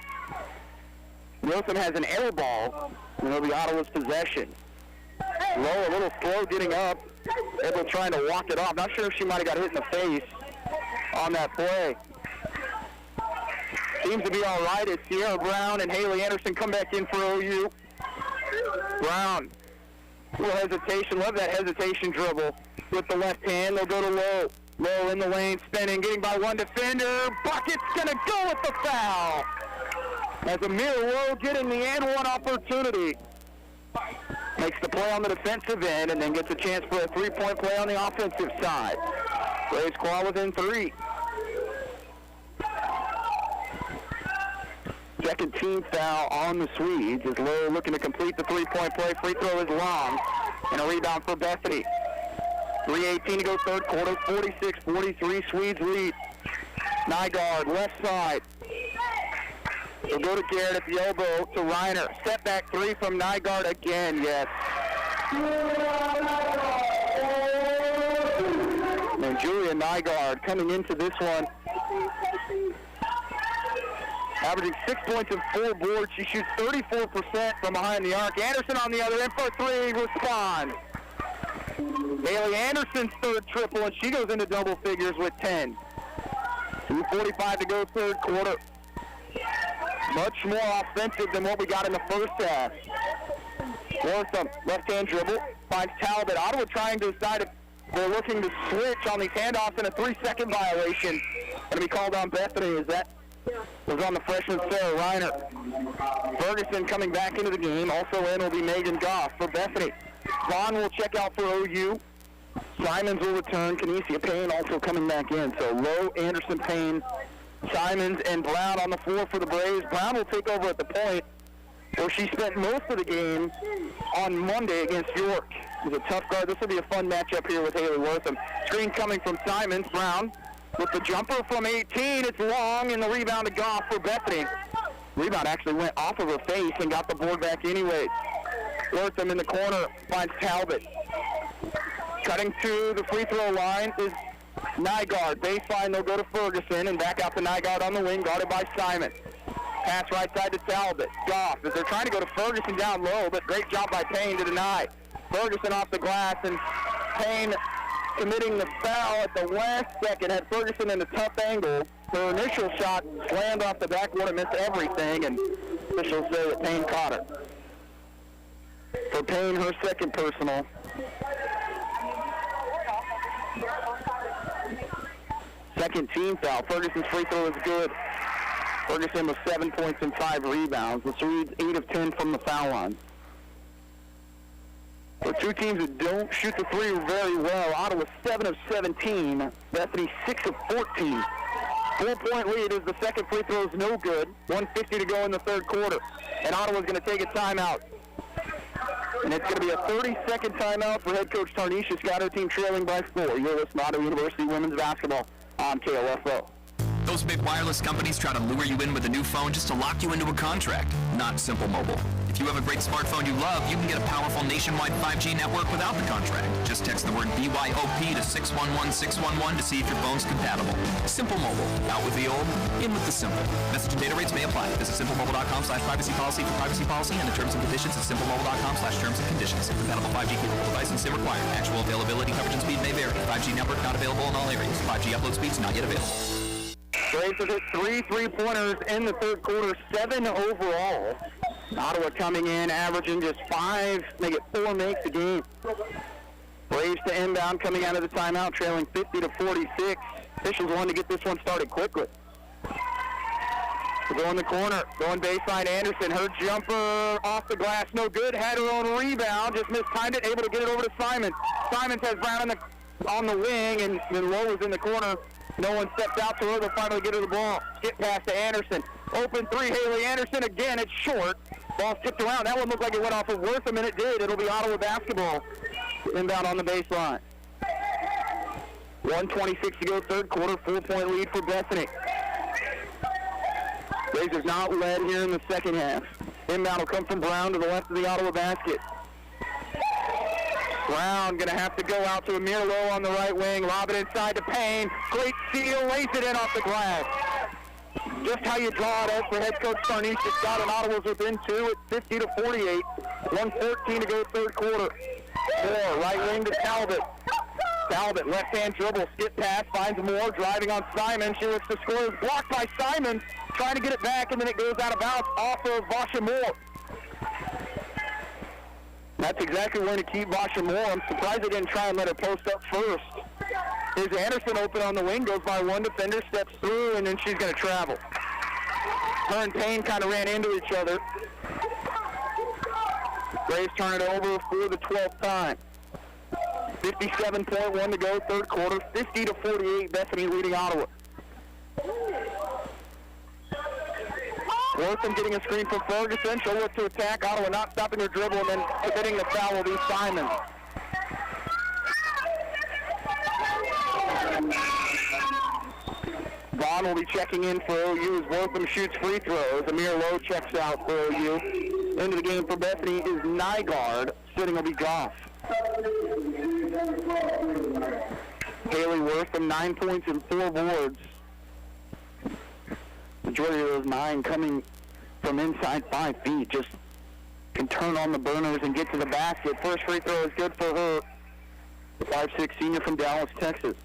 Wilson has an air ball, and it'll be Ottawa's possession. Lowe a little slow getting up, able trying to walk it off. Not sure if she might have got hit in the face on that play. Seems to be all right as Sierra Brown and Haley Anderson come back in for OU. Brown, a little hesitation. Love that hesitation dribble with the left hand. They'll go to Lowe. Lowe in the lane, spinning, getting by one defender. Bucket's going to go with the foul. As Amir Lowe getting the and one opportunity. Makes the play on the defensive end and then gets a chance for a three-point play on the offensive side. Braves claw within 3. Second team foul on the Swedes as Lowe looking to complete the three-point play. Free throw is long. And a rebound for Bethany. 3:18 to go third quarter. 46-43 Swedes lead. Nygaard left side. We'll go to Garrett at the elbow to Reiner. Step back 3 from Nygaard again, yes. And Julia Nygaard coming into this one, averaging 6 points and 4 boards. She shoots 34% from behind the arc. Anderson on the other end for 3, responds. Haley Anderson's third triple, and she goes into double figures with 10. 2:45 to go third quarter. Much more offensive than what we got in the first half. Wortham, left-hand dribble, finds Talbot. Ottawa trying to decide if they're looking to switch on these handoffs, and a 3-second violation going to be called on Bethany as that was on the freshman Sarah Reiner. Ferguson coming back into the game. Also in will be Megan Goff for Bethany. Vaughn will check out for OU. Simons will return. Kinesia Payne also coming back in. So Lowe, Anderson, Payne, Simons, and Brown on the floor for the Braves. Brown will take over at the point, where she spent most of the game on Monday against York. It was a tough guard. This will be a fun matchup here with Haley Wortham. Screen coming from Simons. Brown with the jumper from 18. It's long, and the rebound to Goff for Bethany. Rebound actually went off of her face and got the board back anyway. Wortham in the corner finds Talbot. Cutting to the free throw line is Nygaard. Baseline, they'll go to Ferguson, and back out to Nygaard on the wing, guarded by Simon. Pass right side to Talbot. Goff, as they're trying to go to Ferguson down low, but great job by Payne to deny. Ferguson off the glass, and Payne committing the foul at the last second. Had Ferguson in a tough angle. Her initial shot slammed off the backboard and missed everything, and officials say that Payne caught it. For Payne, her second personal. Second team foul. Ferguson's free throw is good. Ferguson with 7 points and 5 rebounds. The Swedes 8 of 10 from the foul line. The two teams that don't shoot the three very well. Ottawa 7 of 17. Bethany 6 of 14. 4-point lead as the second free throw is no good. 1:50 to go in the third quarter. And Ottawa's going to take a timeout. And it's going to be a 30-second timeout for head coach Tarnisha Scott, her team trailing by 4. You're listening to Ottawa University women's basketball on KLFO. Those big wireless companies try to lure you in with a new phone just to lock you into a contract. Not Simple Mobile. If you have a great smartphone you love, you can get a powerful nationwide 5G network without the contract. Just text the word BYOP to 611611 to see if your phone's compatible. Simple Mobile. Out with the old, in with the simple. Message and data rates may apply. Visit simplemobile.com/privacy policy for privacy policy and the terms and conditions at simplemobile.com/terms and conditions. Compatible 5G capable device and SIM required. Actual availability, coverage, and speed may vary. 5G network not available in all areas. 5G upload speeds not yet available. Braves have hit 3 3-pointers in the third quarter, 7 overall. Ottawa coming in, averaging just 5, make it 4 makes a game. Braves to inbound, coming out of the timeout, trailing 50-46. Officials wanted to get this one started quickly. We'll go in the corner, going baseline, Anderson. Her jumper off the glass, no good. Had her own rebound, just mistimed it, able to get it over to Simon. Simons has Brown on the wing, and then Lowe was in the corner. No one stepped out to her. They'll finally get her the ball. Skip pass to Anderson. Open three, Haley Anderson. Again, it's short. Ball tipped around. That one looked like it went off of Wortham, and it did. It'll be Ottawa basketball. Inbound on the baseline. 1:26 to go, third quarter. 4-point lead for Bethany. Braves have not led here in the second half. Inbound will come from Brown to the left of the Ottawa basket. Brown going to have to go out to Amir Lowe on the right wing. Lob it inside to Payne. Great steal. Lays it in off the glass. Just how you draw it up for head coach Tarnisha Scott, and Ottawa's within 2 at 50-48. 1:14 to go, third quarter. 4, right wing to Talbot. Talbot, left-hand dribble, skip pass, finds Moore, driving on Simon. She looks to score. It's blocked by Simon, trying to get it back, and then it goes out of bounds off of Vasha Moore. That's exactly where to keep Vasha Moore. I'm surprised they didn't try and let her post up first. Here's Anderson open on the wing, goes by one defender, steps through, and then she's going to travel. Her and Payne kind of ran into each other. Braves turn it over for the 12th time. 57.1 to go, third quarter. 50-48, Bethany leading Ottawa. Wortham getting a screen from Ferguson. She'll look to attack. Ottawa not stopping her dribble, and then committing the foul will be Simon. Vaughn will be checking in for OU as Wortham shoots free throws. Amir Lowe checks out for OU. Into the game for Bethany is Nygaard. Sitting will be Goff. Haley Wortham, 9 points and 4 boards. Majority of those 9 coming from inside 5 feet. Just can turn on the burners and get to the basket. First free throw is good for her. 5'6" senior from Dallas, Texas.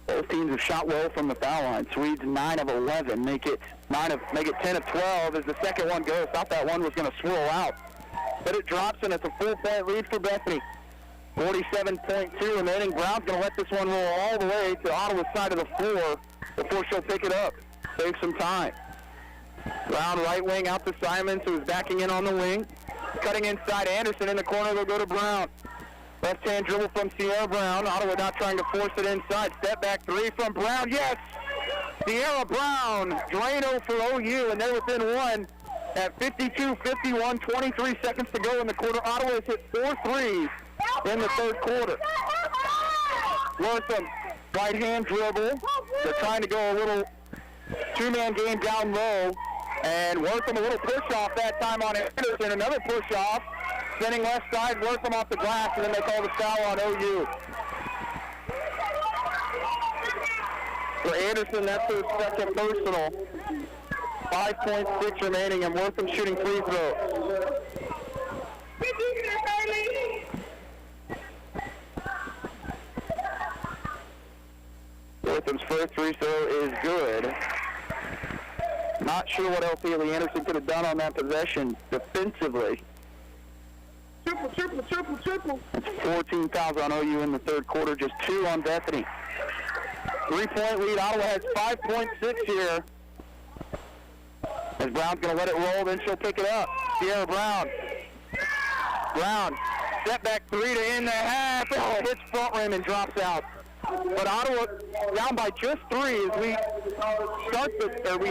Both teams have shot well from the foul line. Swedes 9 of 11, make it 10 of 12 as the second one goes. Thought that one was going to swirl out, but it drops, and it's a 4-point lead for Bethany. 47.2 remaining. Brown's going to let this one roll all the way to Ottawa's side of the floor before she'll pick it up. Save some time. Brown right wing out to Simons, who's backing in on the wing. Cutting inside Anderson in the corner. They'll go to Brown. Left-hand dribble from Sierra Brown. Ottawa not trying to force it inside. Step back three from Brown. Yes! Sierra Brown. Drano for OU, and they're within one at 52-51. 23 seconds to go in the quarter. Ottawa has hit 4 threes in the third quarter. Wortham, right-hand dribble. They're trying to go a little two-man game down low. And Wortham a little push-off that time on Anderson. Another push-off. Spinning left side, Wortham off the glass, and then they call the foul on OU. For Anderson, that's his second personal. 5.6 remaining, and Wortham shooting free throws. Wortham's first free throw is good. Not sure what else Haley Anderson could have done on that possession defensively. Triple. It's 14 fouls on OU in the third quarter, just 2 on Bethany. 3-point lead. Ottawa has 5.6 here. As Brown's going to let it roll, then she'll pick it up. Sierra Brown. Step back three to end the half. Oh, it hits front rim and drops out. But Ottawa down by just 3 as we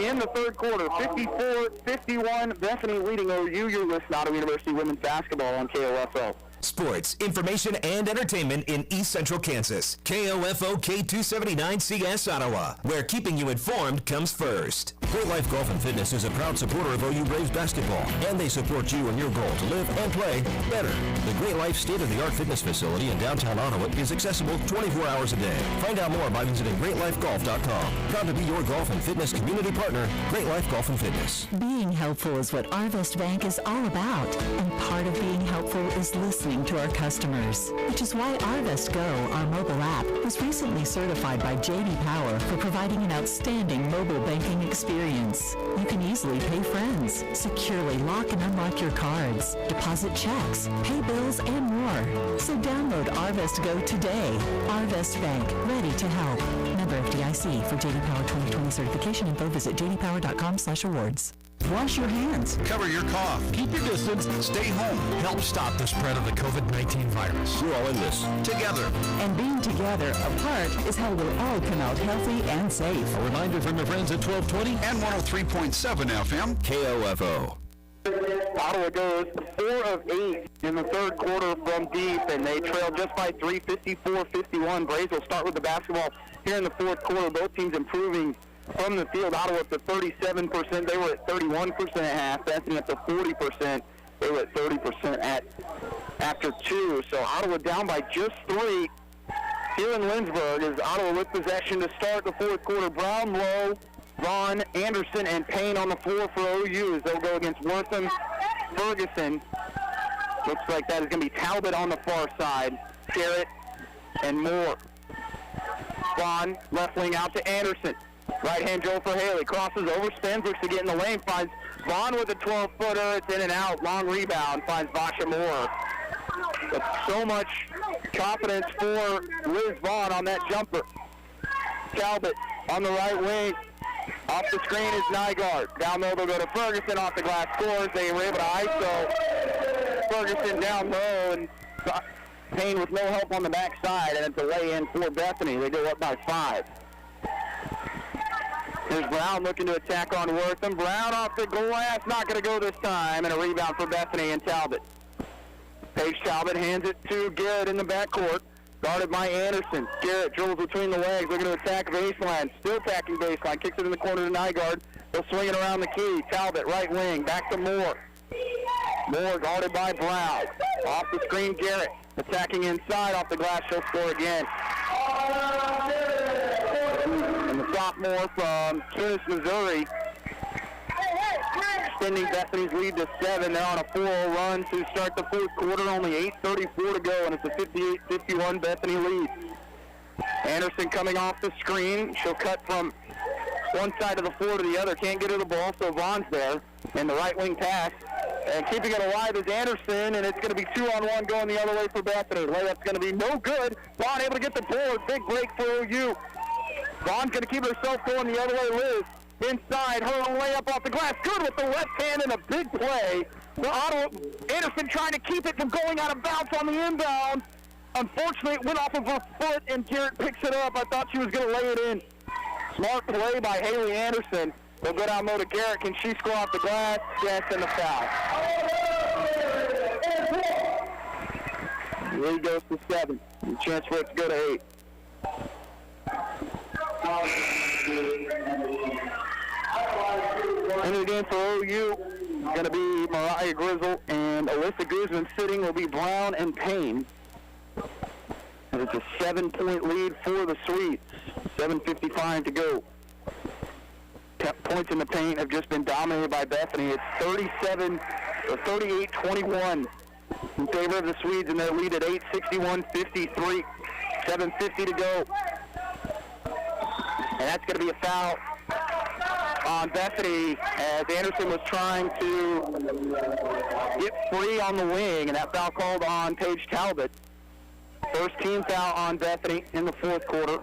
end the third quarter. 54-51, Bethany leading OU. You're listening to Ottawa University Women's Basketball on KOFO. Sports, information, and entertainment in East Central Kansas. KOFO K279CS Ottawa, where keeping you informed comes first. Great Life Golf and Fitness is a proud supporter of OU Braves basketball, and they support you in your goal to live and play better. The Great Life state-of-the-art fitness facility in downtown Ottawa is accessible 24 hours a day. Find out more by visiting greatlifegolf.com. Proud to be your golf and fitness community partner, Great Life Golf and Fitness. Being helpful is what Arvest Bank is all about, and part of being helpful is listening to our customers, which is why Arvest Go, our mobile app, was recently certified by J.D. Power for providing an outstanding mobile banking experience. You can easily pay friends, securely lock and unlock your cards, deposit checks, pay bills, and more. So download Arvest Go today. Arvest Bank, ready to help. Member FDIC. For J.D. Power 2020 certification info, visit jdpower.com/awards. Wash your hands. Cover your cough. Keep your distance. Stay home. Help stop the spread of the COVID-19 virus. We're all in this together. And being together apart is how we'll all come out healthy and safe. A reminder from your friends at 1220 and 103.7 FM. KOFO. Ottawa goes 4 of 8 in the third quarter from deep, and they trail just by 3, 54-51. Braves will start with the basketball here in the fourth quarter. Both teams improving from the field. Ottawa up to 37%. They were at 31% at half. Bethany up to 40%. They were at 30% after 2. So Ottawa down by just 3 here in Lindsborg as Ottawa with possession to start the fourth quarter. Brown, Lowe, Vaughn, Anderson, and Payne on the floor for OU as they'll go against Wortham, Ferguson. Looks like that is going to be Talbot on the far side, Garrett, and Moore. Vaughn, left wing out to Anderson. Right-hand drill for Haley. Crosses over, spins, looks to get in the lane. Finds Vaughn with a 12-footer. It's in and out. Long rebound. Finds Vasha Moore. But so much confidence for Liz Vaughn on that jumper. Talbot on the right wing. Off the screen is Nygaard. Down low, they'll go to Ferguson. Off the glass scores. They were able to ISO Ferguson down low. And Payne with no help on the backside. And it's a lay-in for Bethany. They go up by 5. Here's Brown looking to attack on Wortham. Brown off the glass, not going to go this time, and a rebound for Bethany and Talbot. Paige Talbot hands it to Garrett in the backcourt, guarded by Anderson. Garrett dribbles between the legs, looking to attack baseline, still attacking baseline, kicks it in the corner to Nygaard. They'll swing it around the key. Talbot, right wing, back to Moore. Moore guarded by Brown. Off the screen, Garrett attacking inside, off the glass, she'll score again. And the sophomore from Tunis, Missouri, extending Bethany's lead to 7. They're on a 4-0 run to start the fourth quarter. Only 8:34 to go, and it's a 58-51 Bethany lead. Anderson coming off the screen. She'll cut from one side of the floor to the other. Can't get her the ball, so Vaughn's there. And the right wing pass And keeping it alive is Anderson, and it's going to be 2-on-1 going the other way for Bethany. Layup's going to be no good. Vaughn able to get the board. Big break for OU. Vaughn's going to keep herself going the other way. Liz inside. Her own layup off the glass. Good with the left hand and a big play. The Ottawa Anderson trying to keep it from going out of bounds on the inbound. Unfortunately, it went off of her foot, and Garrett picks it up. I thought she was going to lay it in. Smart play by Haley Anderson. They'll go down low to Garrett. Can she score off the glass? Yes, and the foul. The lead goes to 7. A chance for it to go to 8. Into the game for OU is going to be Mariah Grizzle, and Alyssa Guzman. Sitting will be Brown and Payne. And it's a 7-point lead for the Swedes. 7:55 to go. Points in the paint have just been dominated by Bethany. It's 38-21 in favor of the Swedes, and their lead at 8, 61-53. 7:50 to go. And that's going to be a foul on Bethany as Anderson was trying to get free on the wing, and that foul called on Paige Talbot. First team foul on Bethany in the fourth quarter.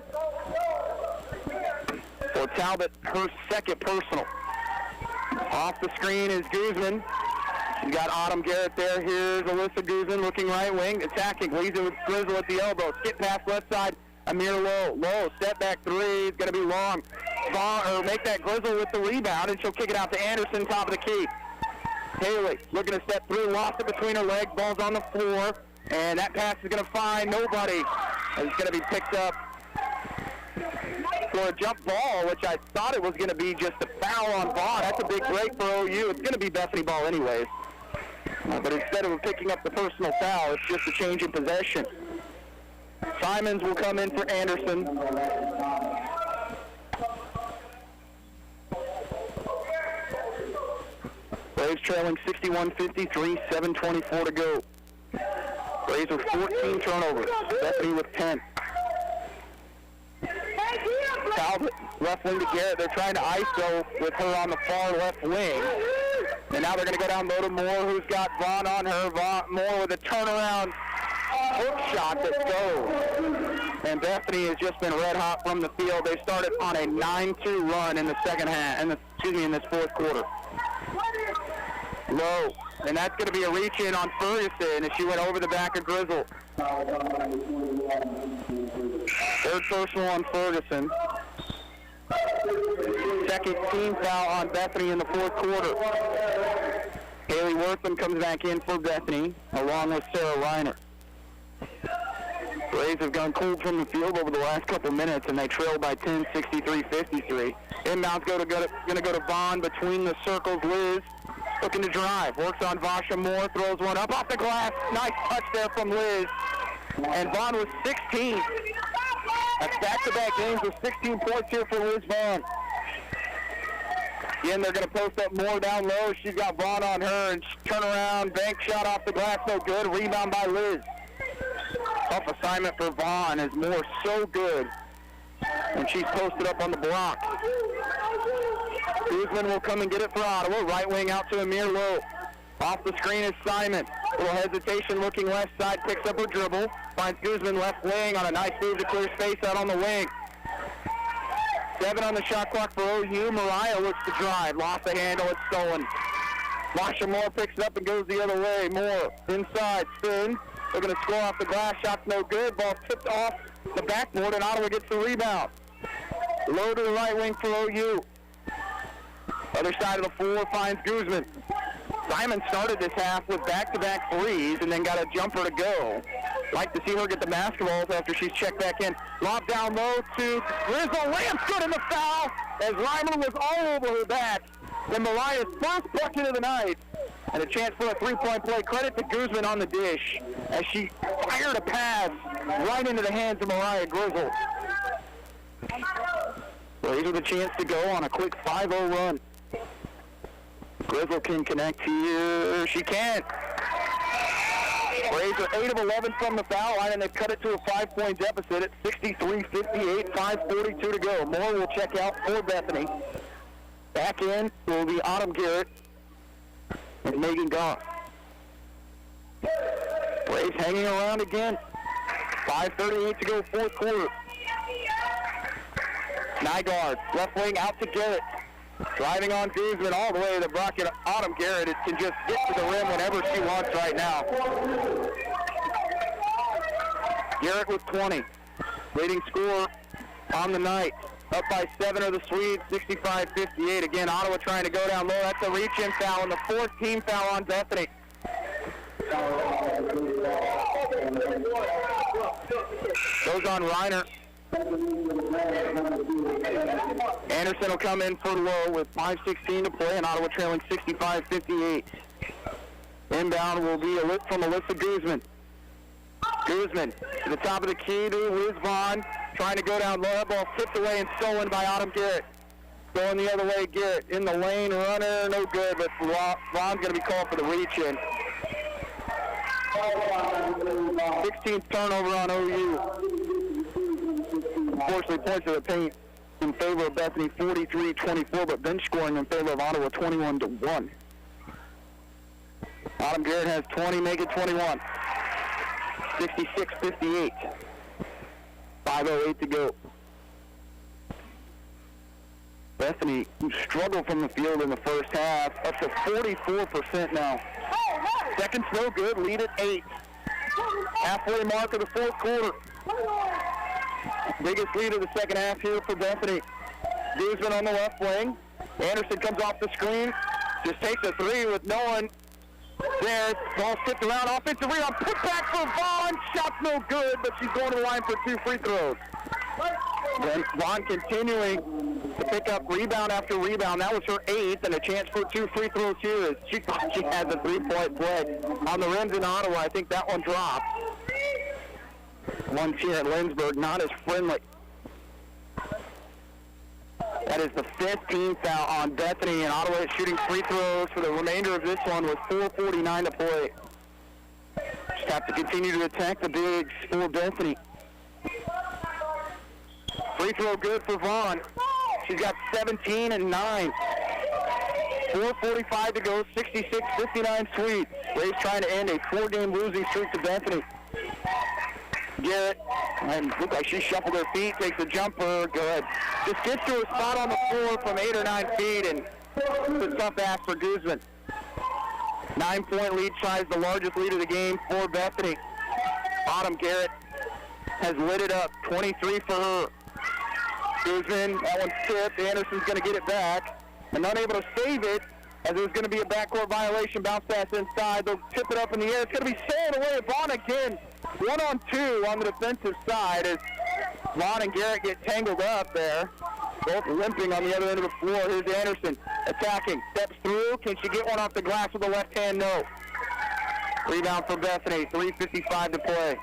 For Talbot, her second personal. Off the screen is Guzman. You got Autumn Garrett there. Here's Alyssa Guzman looking right wing, attacking. Leads it with Grizzle at the elbow. Skip pass left side. Amir Lowe. Lowe, step back three. It's going to be long. Make that Grizzle with the rebound, and she'll kick it out to Anderson, top of the key. Haley looking to step through, lost it between her legs. Ball's on the floor, and that pass is going to find nobody. It's going to be picked up for a jump ball, which I thought it was going to be just a foul on Vaughn. That's a big break for OU. It's going to be Bethany ball anyways. But instead of picking up the personal foul, it's just a change in possession. Simons will come in for Anderson. Braves trailing 61-53, 7:24 to go. Braves with 14 turnovers. Bethany with 10. Talbot, left wing to Garrett. They're trying to ISO with her on the far left wing. And now they're going to go down low to Moore, who's got Vaughn on her. Moore with a turnaround hook shot that goes. And Bethany has just been red hot from the field. They started on a 9-2 run in the second half, in this fourth quarter. Low. And that's going to be a reach in on Ferguson as she went over the back of Grizzle. Third personal on Ferguson. Second team foul on Bethany in the fourth quarter. Haley Wortham comes back in for Bethany, along with Sarah Reiner. Braves have gone cold from the field over the last couple minutes, and they trail by 10, 63-53. Inbounds going to go to Vaughn between the circles. Liz looking to drive. Works on Vasha Moore. Throws one up off the glass. Nice touch there from Liz. And Vaughn with 16. That's back-to-back games with 16 points here for Liz Vaughn. Again, they're going to post up Moore down low. She's got Vaughn on her, and turn around. Bank shot off the glass. No good. Rebound by Liz. Tough assignment for Vaughn as Moore so good when she's posted up on the block. Guzman will come and get it for Ottawa. Right wing out to Amir Lowe. Off the screen is Simon. Little hesitation looking left side. Picks up her dribble. Finds Guzman left wing on a nice move to clear space out on the wing. 7 on the shot clock for OU. Mariah looks to drive. Lost the handle. It's stolen. Masha Moore picks it up and goes the other way. Moore inside. Spins. They're going to score off the glass. Shot's no good. Ball tipped off the backboard, and Ottawa gets the rebound. Low to the right wing for OU. Other side of the floor finds Guzman. Simon started this half with back-to-back threes and then got a jumper to go. Like to see her get the basketballs after she's checked back in. Lob down low to Grizzle. Layup's good in the foul as Reimer was all over her back. Then Mariah's first bucket of the night. And a chance for a three-point play. Credit to Guzman on the dish as she fired a pass right into the hands of Mariah Grizzle. Braves with a chance to go on a quick 5-0 run. Grizzle can connect here. She can't. Braves are 8 of 11 from the foul line, and they've cut it to a 5-point deficit at 63-58, 5:42 to go. Moore will check out for Bethany. Back in will be Autumn Garrett. and Megan Goff. Braves hanging around again. 5:38 to go, fourth quarter. Nygaard, left wing out to Garrett. Driving on Guzman all the way to the bracket. Autumn Garrett can just get to the rim whenever she wants right now. Garrett with 20. Leading scorer on the night. Up by 7 are the Swedes, 65-58. Again, Ottawa trying to go down low. That's a reach-in foul, and the fourth team foul on Bethany. Goes on Reiner. Anderson will come in for low with 5:16 to play, and Ottawa trailing 65-58. Inbound will be from Alyssa Guzman. Guzman to the top of the key to Liz Vaughn, trying to go down low. That ball tipped away and stolen by Autumn Garrett. Going the other way, Garrett in the lane, runner, no good, but Vaughn's going to be called for the reach-in. 16th turnover on OU. Unfortunately, points of the paint in favor of Bethany, 43-24, but bench scoring in favor of Ottawa, 21-1. Autumn Garrett has 20, make it 21. 66-58. 5:08 to go. Bethany, who struggled from the field in the first half, up to 44% now. Seconds no good, lead at 8. Halfway mark of the fourth quarter. Biggest lead of the second half here for Bethany. Guzman on the left wing. Anderson comes off the screen, just takes a three with no one there. Ball tipped around, offensive rebound, put back for Vaughn. Shot's no good, but she's going to the line for 2 free throws. Then Vaughn continuing to pick up rebound after rebound. That was her 8th, and a chance for 2 free throws here. She thought she had the 3-point play on the rims in Ottawa. I think that one dropped. One here at Lindsberg, not as friendly. That is the 15th foul on Bethany, and Ottawa is shooting free throws for the remainder of this one with 4:49 to play. Just have to continue to attack the bigs for Bethany. Free throw good for Vaughn. She's got 17 and 9. 4:45 to go, 66-59 Swedes. Rays trying to end a 4-game losing streak to Bethany. Garrett, and looked like she shuffled her feet, takes a jumper, good. Just gets to a spot on the floor from 8 or 9 feet, and it's a tough ask for Guzman. 9-point lead size, the largest lead of the game for Bethany. Autumn Garrett has lit it up, 23 for her. Guzman, that one's tipped. Anderson's going to get it back, and unable to save it, as there's going to be a backcourt violation. Bounce pass inside. They'll tip it up in the air. It's going to be sailed away. Vaughn again. 1-on-2 on the defensive side as Vaughn and Garrett get tangled up there. Both limping on the other end of the floor. Here's Anderson attacking. Steps through. Can she get one off the glass with the left hand? No. Rebound for Bethany. 3:55 to play.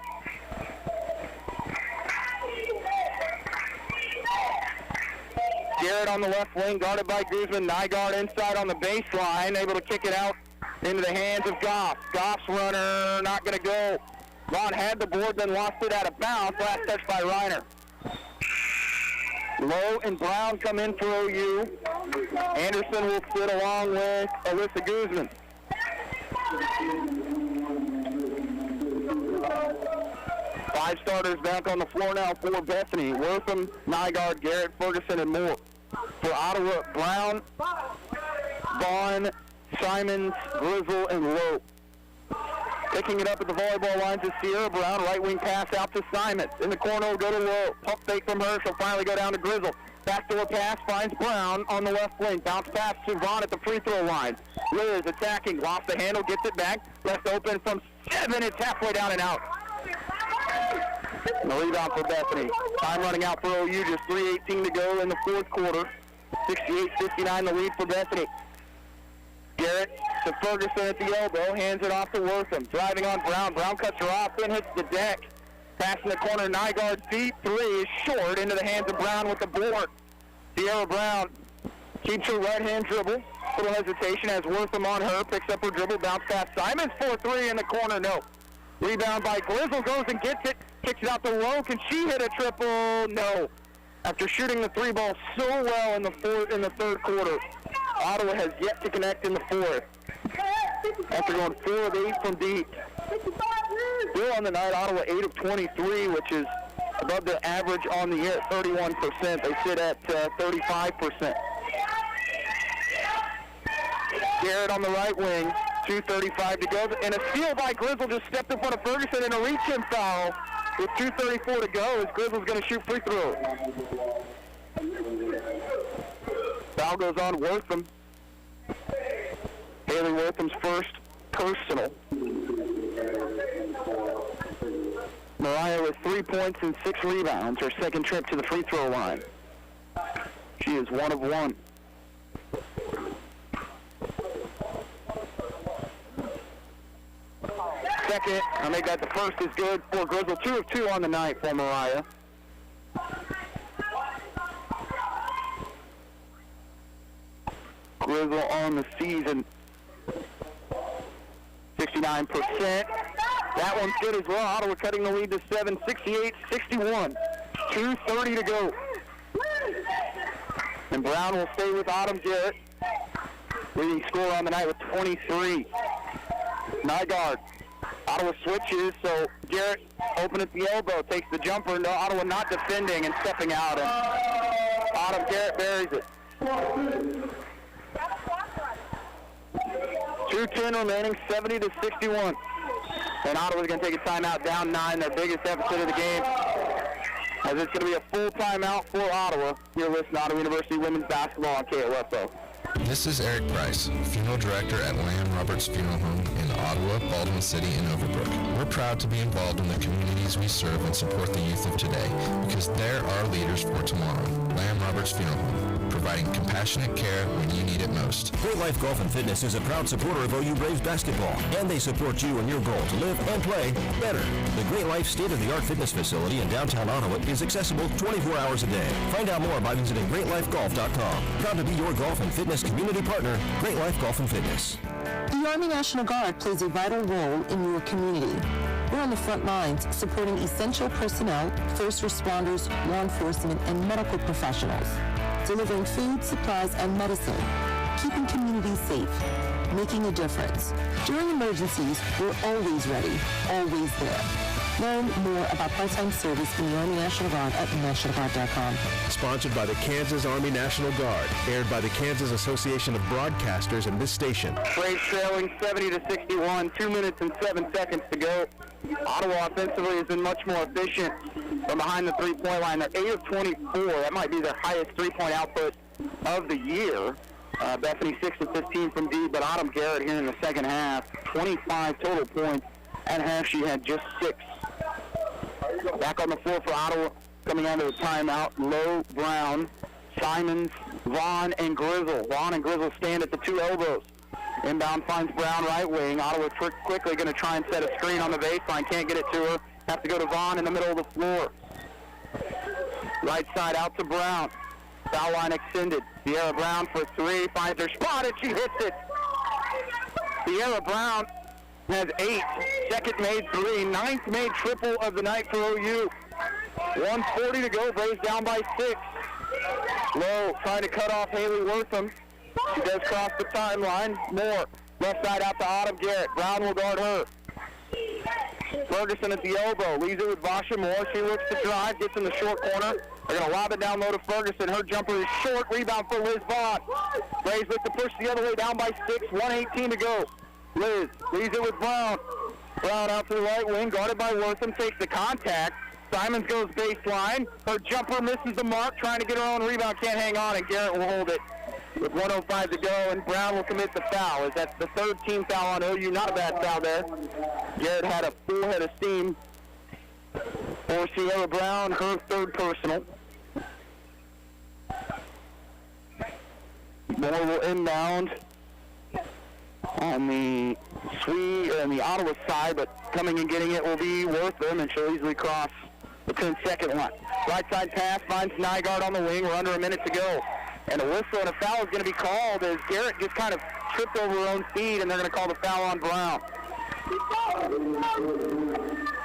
Garrett on the left wing, guarded by Guzman. Nygaard inside on the baseline, able to kick it out into the hands of Goff. Goff's runner, not going to go. Vaughn had the board, then lost it out of bounds. Last touch by Reiner. Lowe and Brown come in for OU. Anderson will sit along with Alyssa Guzman. Five starters back on the floor now for Bethany. Wortham, Nygaard, Garrett, Ferguson, and Moore. For Ottawa, Brown, Vaughn, Simons, Grizzle, and Lowe. Picking it up at the volleyball lines is Sierra Brown. Right wing pass out to Simons. In the corner will go to Lowe. Pump fake from her. She'll finally go down to Grizzle. Backdoor pass finds Brown on the left wing. Bounce pass to Vaughn at the free throw line. Liz attacking. Lost the handle. Gets it back. Left open from 7. It's halfway down and out. And the rebound for Bethany. Time running out for OU. Just 3:18 to go in the fourth quarter. 68-59 the lead for Bethany. Garrett to Ferguson at the elbow, hands it off to Wortham. Driving on Brown. Brown cuts her off, then hits the deck. Pass in the corner, Nygaard deep. 3 is short into the hands of Brown with the board. Sierra Brown keeps her right hand dribble. Little hesitation has Wortham on her. Picks up her dribble, bounce pass. Simons 4-3 in the corner, no. Rebound by Grizzle, goes and gets it. Kicks it out to Lowe. Can she hit a triple? No. After shooting the 3 ball so well in the third quarter, Ottawa has yet to connect in the fourth. after going 4 of 8 from deep. Still on the night, Ottawa 8 of 23, which is above the average on the year at 31%. They sit at 35%. Garrett on the right wing, 2:35 to go. And a steal by Grizzle, just stepped in front of Ferguson, and a reach-in foul with 2:34 to go as Grizzle's going to shoot free throw. Foul goes on Wortham. Haley Wortham's first personal. Mariah with 3 points and 6 rebounds, her second trip to the free throw line. She is 1 of 1. Second, I make that the first is good for Grizzle. 2 of 2 on the night for Mariah. Grizzle on the season, 69%. That one's good as well. Ottawa cutting the lead to 7, 68-61. 2:30 to go. And Brown will stay with Autumn Garrett. Leading scorer on the night with 23. Nygaard. Ottawa switches, so Garrett open at the elbow, takes the jumper. No, Ottawa not defending and stepping out. And Autumn Garrett buries it. 2:10 remaining, 70-61. And Ottawa's going to take a timeout down 9, their biggest deficit of the game. As it's going to be a full timeout for Ottawa. You're listening to Ottawa University Women's Basketball on KOSO. This is Eric Price, Funeral Director at Lamb Roberts Funeral Home in Ottawa, Baldwin City, and Overbrook. We're proud to be involved in the communities we serve and support the youth of today because they're our leaders for tomorrow. Lamb Roberts Funeral Home, providing compassionate care when you need it most. Great Life Golf and Fitness is a proud supporter of OU Braves basketball, and they support you in your goal to live and play better. The Great Life state-of-the-art fitness facility in downtown Ottawa is accessible 24 hours a day. Find out more by visiting GreatLifeGolf.com. Proud to be your golf and fitness community partner, Great Life Golf and Fitness. The Army National Guard plays a vital role in your community. We're on the front lines supporting essential personnel, first responders, law enforcement, and medical professionals, delivering food, supplies, and medicine, keeping communities safe, making a difference. During emergencies, we're always ready, always there. Learn more about part-time service in the Army National Guard at nationalguard.com. Sponsored by the Kansas Army National Guard. Aired by the Kansas Association of Broadcasters and this station. Braves trailing 70-61, 2 minutes and 7 seconds to go. Ottawa offensively has been much more efficient from behind the three-point line. They're 8 of 24. That might be their highest three-point output of the year. Bethany 6 of 15 from deep, but Autumn Garrett here in the second half, 25 total points. At half, she had just 6. Back on the floor for Ottawa, coming out of the timeout, Lowe, Brown, Simons, Vaughn, and Grizzle. Vaughn and Grizzle stand at the 2 elbows. Inbound finds Brown right wing. Ottawa quickly going to try and set a screen on the baseline. Can't get it to her. Have to go to Vaughn in the middle of the floor. Right side out to Brown. Foul line extended. Sierra Brown for 3. Finds her spot, and she hits it. Sierra Brown has 8. Second made 3. 9th made triple of the night for OU. 1:40 to go. Braves down by 6. Lowe trying to cut off Haley Wortham. She does cross the timeline. Moore. Left side out to Autumn Garrett. Brown will guard her. Ferguson at the elbow. Leaves it with Vasha Moore. She looks to drive. Gets in the short corner. They're going to lob it down low to Ferguson. Her jumper is short. Rebound for Liz Vaughn. Braves look to push the other way down by 6. 1:18 to go. Liz leaves it with Brown. Brown out to the right wing, guarded by Wortham, takes the contact. Simons goes baseline. Her jumper misses the mark, trying to get her own rebound, can't hang on, and Garrett will hold it with 1:05 to go, and Brown will commit the foul. As that's the 3rd team foul on OU. Not a bad foul there. Garrett had a full head of steam for Sierra Brown, her 3rd personal. Moore will inbound on the Ottawa side, but coming and getting it will be Wortham, and she'll easily cross the 10-second line. Right side pass finds Nygaard on the wing. We're under a minute to go. And a whistle and a foul is going to be called as Garrett just kind of tripped over her own feet, and they're going to call the foul on Brown.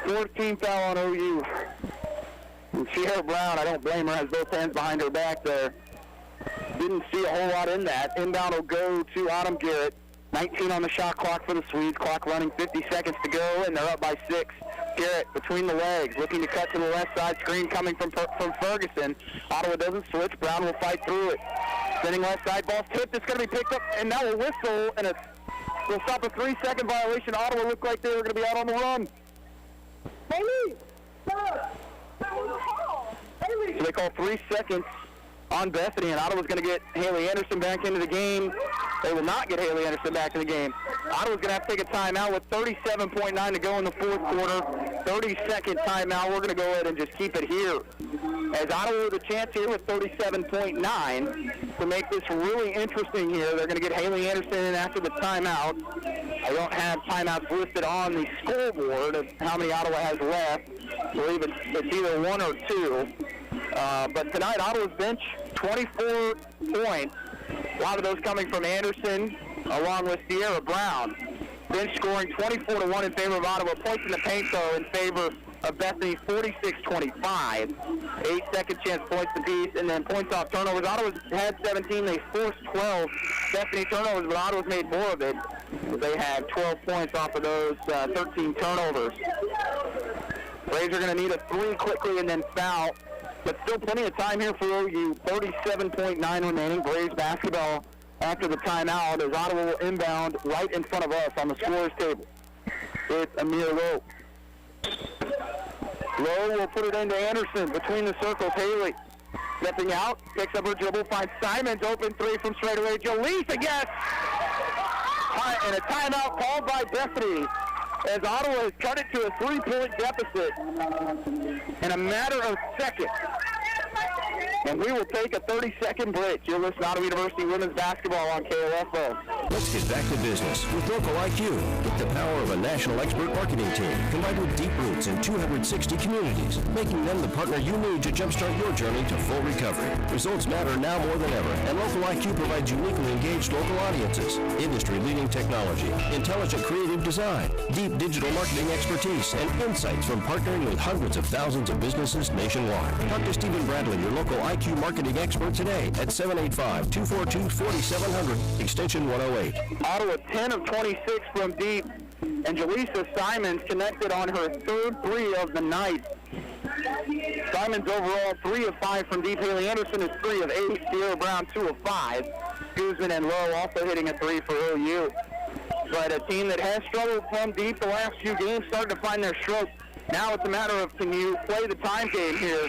14th foul on OU. And Sierra Brown, I don't blame her, has both hands behind her back there. Didn't see a whole lot in that. Inbound will go to Autumn Garrett. 19 on the shot clock for the Swedes. Clock running, 50 seconds to go, and they're up by 6. Garrett between the legs, looking to cut to the left side. Screen coming from Ferguson. Ottawa doesn't switch. Brown will fight through it. Spinning left side, ball tipped. It's going to be picked up, and now a whistle, and will stop a 3-second violation. Ottawa looked like they were going to be out on the run. So they call 3 seconds on Bethany, and Ottawa's going to get Haley Anderson back into the game. They will not get Haley Anderson back in the game. Ottawa's going to have to take a timeout with 37.9 to go in the fourth quarter. 30-second timeout. We're going to go ahead and just keep it here. As Ottawa with a chance here with 37.9 to make this really interesting here. They're going to get Haley Anderson in after the timeout. I don't have timeouts listed on the scoreboard of how many Ottawa has left. I believe it's either 1 or 2. But tonight, Ottawa's bench, 24 points. A lot of those coming from Anderson, along with Sierra Brown. Bench scoring 24-1 in favor of Ottawa. Points in the paint, though, in favor of Bethany, 46-25. 8 second chance points apiece, and then points off turnovers. Ottawa's had 17. They forced 12 Bethany turnovers, but Ottawa's made more of it. They had 12 points off of those 13 turnovers. Braves are going to need a 3 quickly and then foul. But still plenty of time here for OU. 37.9 remaining. Braves basketball after the timeout as Ottawa will inbound right in front of us on the scorer's table. It's Amir Lowe. Lowe will put it into Anderson between the circles. Haley stepping out, picks up her dribble, finds Simons open 3 from straight away. Jolisa, yes! And a timeout called by Bethany as Ottawa has cut it to a 3-point deficit in a matter of seconds. And we will take a 30-second break. You're listening to Ottawa University Women's Basketball on KOFO. Let's get back to business with Local IQ. With the power of a national expert marketing team combined with deep roots in 260 communities, making them the partner you need to jumpstart your journey to full recovery. Results matter now more than ever, and Local IQ provides uniquely engaged local audiences, industry-leading technology, intelligent creative design, deep digital marketing expertise, and insights from partnering with hundreds of thousands of businesses nationwide. Talk to Stephen Bradley, your local IQ marketing expert today at 785-242-4700, extension 108. Ottawa 10 of 26 from deep, and Jaleesa Simons connected on her 3rd 3 of the night. Simons overall 3 of 5 from deep. Haley Anderson is 3 of 8. Sierra Brown 2 of 5. Guzman and Lowe also hitting a 3 for OU. But a team that has struggled from deep the last few games starting to find their stroke. Now it's a matter of, can you play the time game here?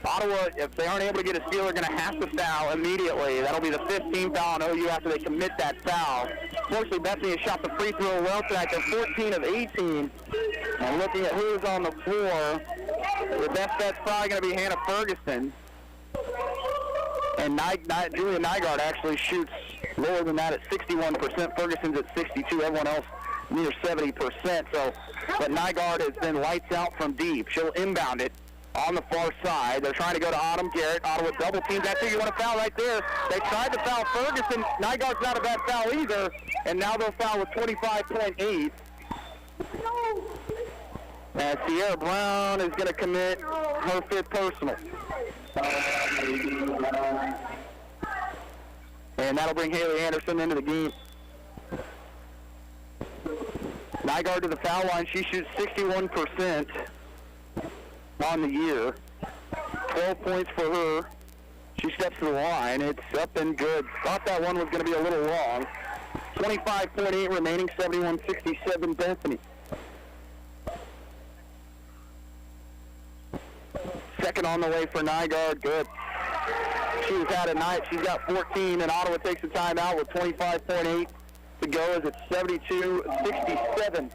Ottawa, if they aren't able to get a steal, are going to have to foul immediately. That'll be the 15th foul on OU after they commit that foul. Fortunately, Bethany has shot the free throw well tonight. They're 14 of 18. And looking at who's on the floor, the best bet's probably going to be Hannah Ferguson. And Julia Nygaard actually shoots lower than that at 61%. Ferguson's at 62. Everyone else near 70%. But Nygaard has been lights out from deep. She'll inbound it on the far side. They're trying to go to Autumn Garrett. Ottawa double teams. That's who you want to foul right there. They tried to foul Ferguson. Nygaard's not a bad foul either. And now they'll foul with 25.8. And Sierra Brown is going to commit her 5th personal. And that'll bring Haley Anderson into the game. Nygaard to the foul line. She shoots 61% on the year. 12 points for her. She steps to the line. It's up and good. Thought that one was going to be a little long. 25.8 remaining, 71-67 Bethany. Second on the way for Nygaard. Good. She's had a night. She's got 14, and Ottawa takes the timeout with 25.8 to go as it's 72-67.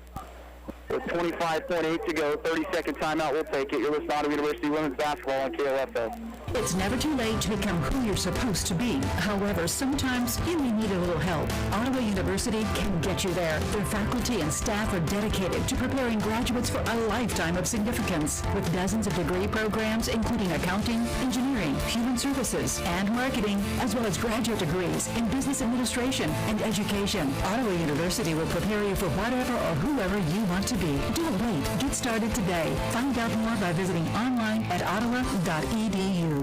With 25.8 to go, 30-second timeout, we'll take it. You're listening to Ottawa University Women's Basketball on KOFO. It's never too late to become who you're supposed to be. However, sometimes you may need a little help. Ottawa University can get you there. Their faculty and staff are dedicated to preparing graduates for a lifetime of significance. With dozens of degree programs, including accounting, engineering, human services, and marketing, as well as graduate degrees in business administration and education. Ottawa University will prepare you for whatever or whoever you want to be. Don't wait. Get started today. Find out more by visiting online at ottawa.edu.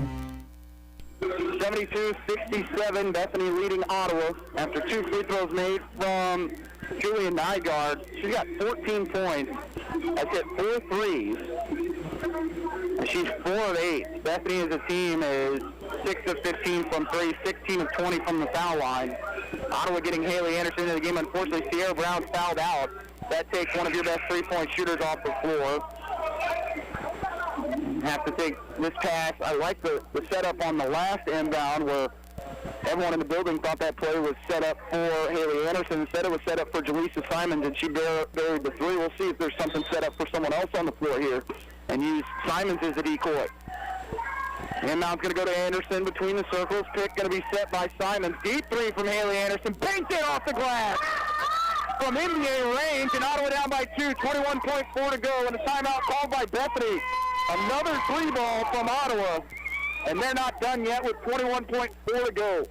7 72-67, Bethany leading Ottawa after 2 free throws made from Julian Nygaard. She's got 14 points. Has hit 4 threes. And she's 4 of 8. Bethany as a team is 6 of 15 from 3, 16 of 20 from the foul line. Ottawa getting Haley Anderson into the game. Unfortunately, Sierra Brown fouled out. That takes one of your best three-point shooters off the floor. Have to take this pass. I like the setup on the last inbound where everyone in the building thought that play was set up for Haley Anderson. Instead, it was set up for Jaleesa Simons, and she buried the three. We'll see if there's something set up for someone else on the floor here and use Simons as a decoy. Inbound's going to go to Anderson between the circles. Pick going to be set by Simons. Deep three from Haley Anderson. Banked it off the glass from NBA range, and Ottawa down by 2. 21.4 to go, and a timeout called by Bethany. Another three ball from Ottawa, and they're not done yet with 21.4 to go.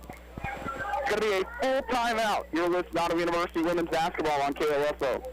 It's going to be a full timeout. You're listening to Ottawa University Women's Basketball on KOSO.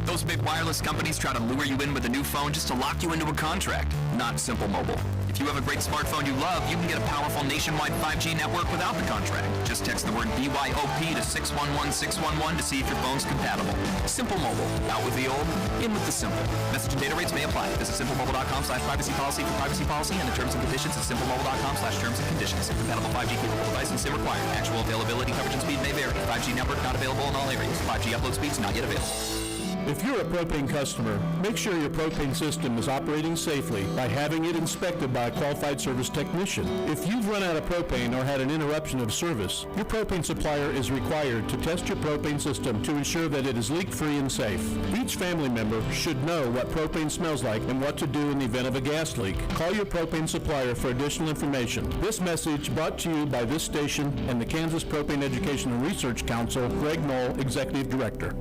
Those big wireless companies try to lure you in with a new phone just to lock you into a contract. Not Simple Mobile. If you have a great smartphone you love, you can get a powerful nationwide 5G network without the contract. Just text the word BYOP to 611611 to see if your phone's compatible. Simple Mobile. Out with the old, in with the simple. Message and data rates may apply. Visit simplemobile.com/privacy policy for privacy policy and the terms and conditions at simplemobile.com/terms and conditions. Compatible 5G capable device and SIM required. Actual availability, coverage, and speed may vary. 5G network not available in all areas. 5G upload speeds not yet available. If you're a propane customer, make sure your propane system is operating safely by having it inspected by a qualified service technician. If you've run out of propane or had an interruption of service, your propane supplier is required to test your propane system to ensure that it is leak-free and safe. Each family member should know what propane smells like and what to do in the event of a gas leak. Call your propane supplier for additional information. This message brought to you by this station and the Kansas Propane Education and Research Council, Greg Knoll, Executive Director.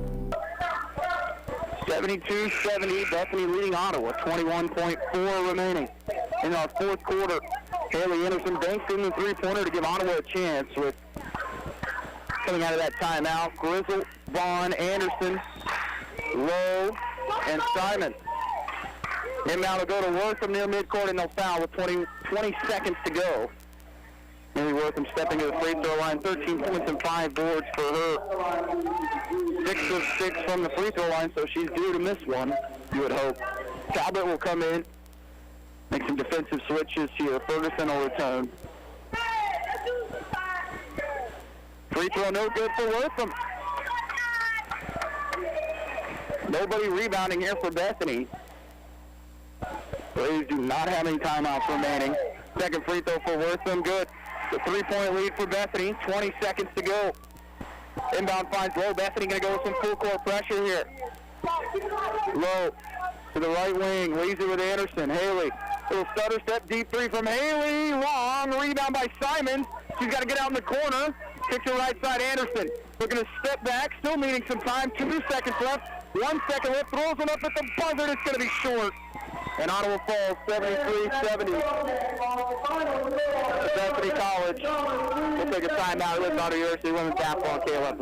72-70, Bethany leading Ottawa, 21.4 remaining. In our fourth quarter, Haley Anderson banks in the three-pointer to give Ottawa a chance with coming out of that timeout. Grizzle, Vaughn, Anderson, Lowe, and Simon. Inbound will go to Wortham near midcourt, and they'll foul with 20 seconds to go. Millie Wortham stepping to the free throw line, 13 points and 5 boards for her. 6 of 6 from the free throw line, so she's due to miss one, you would hope. Talbot will come in, make some defensive switches here. Ferguson will return. Free throw no good for Wortham. Nobody rebounding here for Bethany. Braves do not have any timeouts remaining. Second free throw for Wortham, good. The three-point lead for Bethany, 20 seconds to go. Inbound finds Lowe. Bethany going to go with some full-court pressure here. Lowe to the right wing, leaves it with Anderson. Haley, little stutter step, deep three from Haley. Long rebound by Simons. She's got to get out in the corner. Kicks to right side, Anderson. Looking to step back, still needing some time. 2 seconds left. 1 second left. Throws it up at the buzzer. It's going to be short. And Ottawa falls 73-70. Bethany College. We'll take a timeout with Ottawa University Women's Basketball on KLF.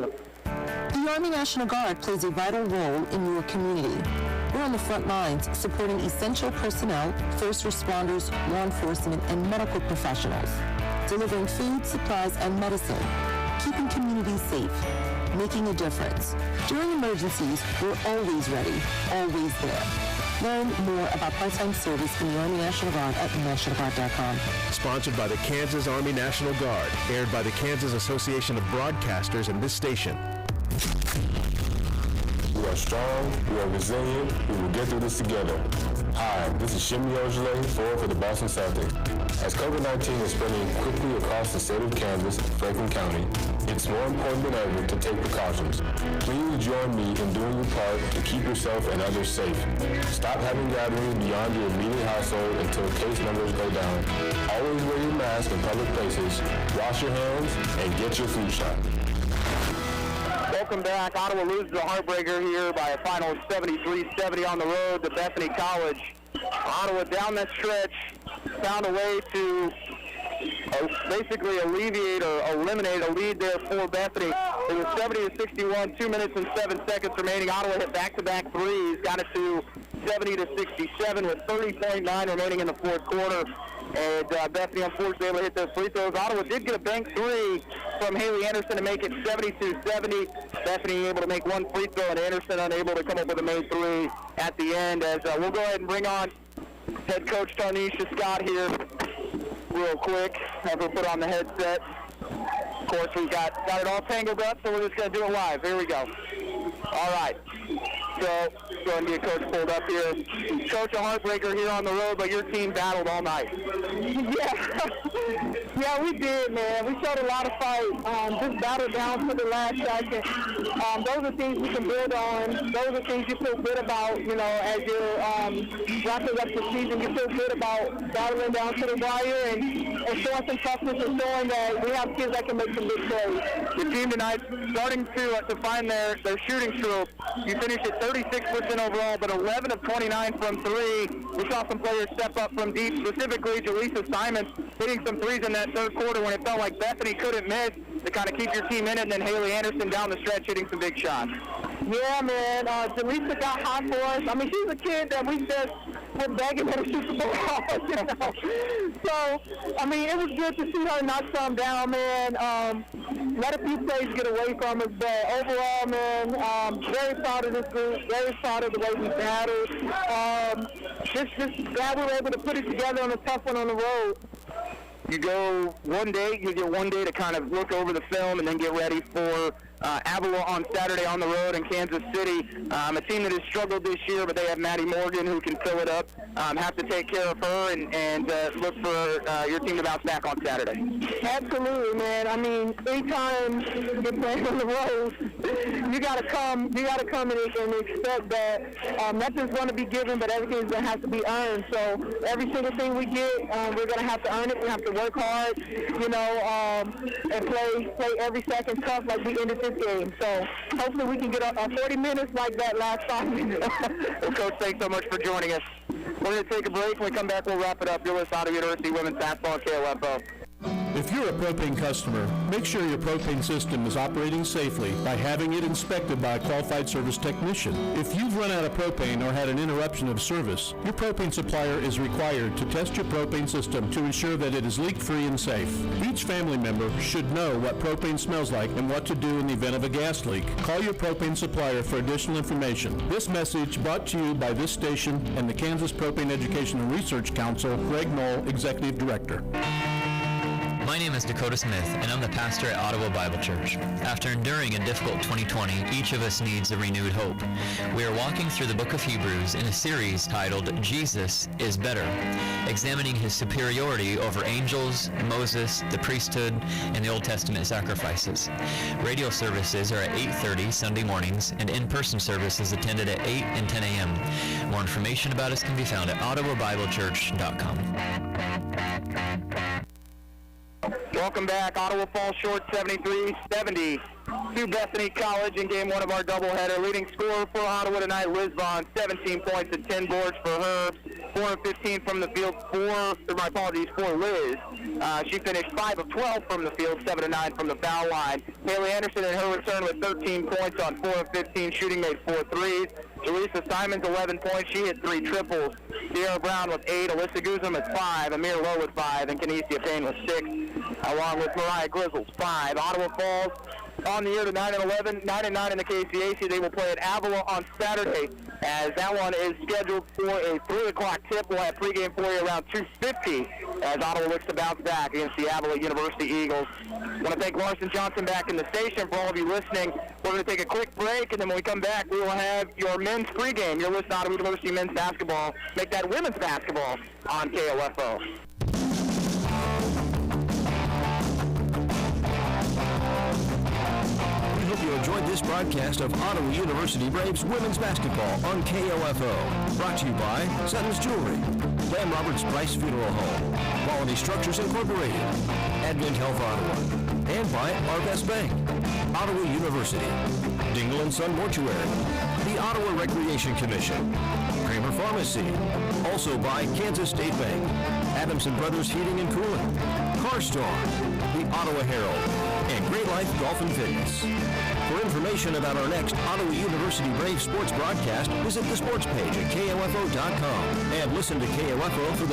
The Army National Guard plays a vital role in your community. We're on the front lines supporting essential personnel, first responders, law enforcement, and medical professionals, delivering food, supplies, and medicine, keeping communities safe, making a difference. During emergencies, we're always ready, always there. Learn more about part-time service in the Army National Guard at nationalguard.com. Sponsored by the Kansas Army National Guard. Aired by the Kansas Association of Broadcasters and this station. We are strong, we are resilient, we will get through this together. Hi, this is Shimmy Ojale, forward for the Boston Celtics. As COVID-19 is spreading quickly across the state of Kansas, Franklin County, it's more important than ever to take precautions. Please join me in doing your part to keep yourself and others safe. Stop having gatherings beyond your immediate household until case numbers go down. Always wear your mask in public places, wash your hands, and get your flu shot. Welcome back. Ottawa loses the heartbreaker here by a final of 73-70 on the road to Bethany College. Ottawa down that stretch found a way to basically alleviate or eliminate a lead there for Bethany. It was 70-61, 2 minutes and 7 seconds remaining. Ottawa hit back-to-back threes, got it to 70-67 with 30.9 remaining in the fourth quarter. And Bethany, unfortunately, able to hit those free throws. Ottawa did get a bank three from Haley Anderson to make it 72-70. Bethany able to make one free throw, and Anderson unable to come up with a made three at the end. As we'll go ahead and bring on head coach Tarnisha Scott here real quick as we put on the headset. Of course, we got it all tangled up, so we're just going to do it live. Here we go. All right. So, go ahead and get Coach pulled up here. Coach, a heartbreaker here on the road, but your team battled all night. Yeah, we did, man. We showed a lot of fight. Just battled down to the last second. Those are things we can build on. Those are things you feel good about, you know, as you're wrapping up the season. You feel good about battling down to the wire and showing some toughness and showing that we have kids that can make some big plays. The team tonight starting to find their shooting stroke. You finished at 36% overall, but 11 of 29 from three. We saw some players step up from deep, specifically Jaleesa Simons hitting some threes in that third quarter when it felt like Bethany couldn't miss to kind of keep your team in it, and then Haley Anderson down the stretch hitting some big shots. Yeah, man. Jaleesa got hot for us. I mean, she's a kid that we just were begging her to shoot the ball, you know. So, I mean, it was good to see her knock some down, man. Let a few plays get away from us, but overall, man, very proud of this group, very proud of the way we battled. Just glad we were able to put it together on a tough one on the road. You go one day, you get one day to kind of look over the film and then get ready for Avila on Saturday on the road in Kansas City. A team that has struggled this year, but they have Maddie Morgan who can fill it up. Have to take care of her and look for your team to bounce back on Saturday. Absolutely, man. I mean, anytime you're playing on the road, you gotta come and expect that nothing's going to be given, but everything's going to have to be earned. So every single thing we get, we're going to have to earn it. We have to work hard, you know, and play every second tough like we ended this game. So hopefully we can get 40 minutes like that last 5 minutes. Well, Coach, thanks so much for joining us. We're going to take a break. When we come back, we'll wrap it up. You're with Ottawa University Women's Basketball KOFO. If you're a propane customer, make sure your propane system is operating safely by having it inspected by a qualified service technician. If you've run out of propane or had an interruption of service, your propane supplier is required to test your propane system to ensure that it is leak-free and safe. Each family member should know what propane smells like and what to do in the event of a gas leak. Call your propane supplier for additional information. This message brought to you by this station and the Kansas Propane Education and Research Council, Greg Knoll, Executive Director. My name is Dakota Smith, and I'm the pastor at Ottawa Bible Church. After enduring a difficult 2020, each of us needs a renewed hope. We are walking through the book of Hebrews in a series titled Jesus is Better, examining his superiority over angels, Moses, the priesthood, and the Old Testament sacrifices. Radio services are at 8:30 Sunday mornings, and in-person service is attended at 8 and 10 a.m. More information about us can be found at ottawabiblechurch.com. Welcome back. Ottawa falls short 73-70 to Bethany College in game one of our doubleheader. Leading scorer for Ottawa tonight, Liz Vaughn, 17 points and 10 boards for her. 4 of 15 from the field, for Liz. She finished 5 of 12 from the field, 7 of 9 from the foul line. Haley Anderson in her return with 13 points on 4 of 15 shooting, made 4 threes. Jaleesa Simons, 11 points. She hit 3 triples. Sierra Brown with 8. Alyssa Guzman with 5. Amir Lowe with 5. And Kinesia Payne with 6, along with Mariah Grizzles, 5. Ottawa falls on the year to 9-11, 9-9 in the KCAC. They will play at Avila on Saturday, as that one is scheduled for a 3 o'clock tip. We'll have pregame for you around 2:50 as Ottawa looks to bounce back against the Avila University Eagles. I want to thank Larson Johnson back in the station for all of you listening. We're going to take a quick break, and then when we come back, we will have your men's pregame. You're listening to Ottawa University men's basketball. Make that women's basketball on KOFO. We hope you enjoyed this broadcast of Ottawa University Braves women's basketball on KOFO. Brought to you by Sutton's Jewelry, Lamb Roberts Price Funeral Home, Quality Structures Incorporated, Advent Health Ottawa, and by Our Best Bank, Ottawa University, Dingle & Son Mortuary, the Ottawa Recreation Commission, Kramer Pharmacy, also by Kansas State Bank, Adamson Brothers Heating and Cooling, Car Store, the Ottawa Herald, and Great Life Golf and Fitness. For information about our next Ottawa University Braves sports broadcast, visit the sports page at KOFO.com and listen to KOFO for the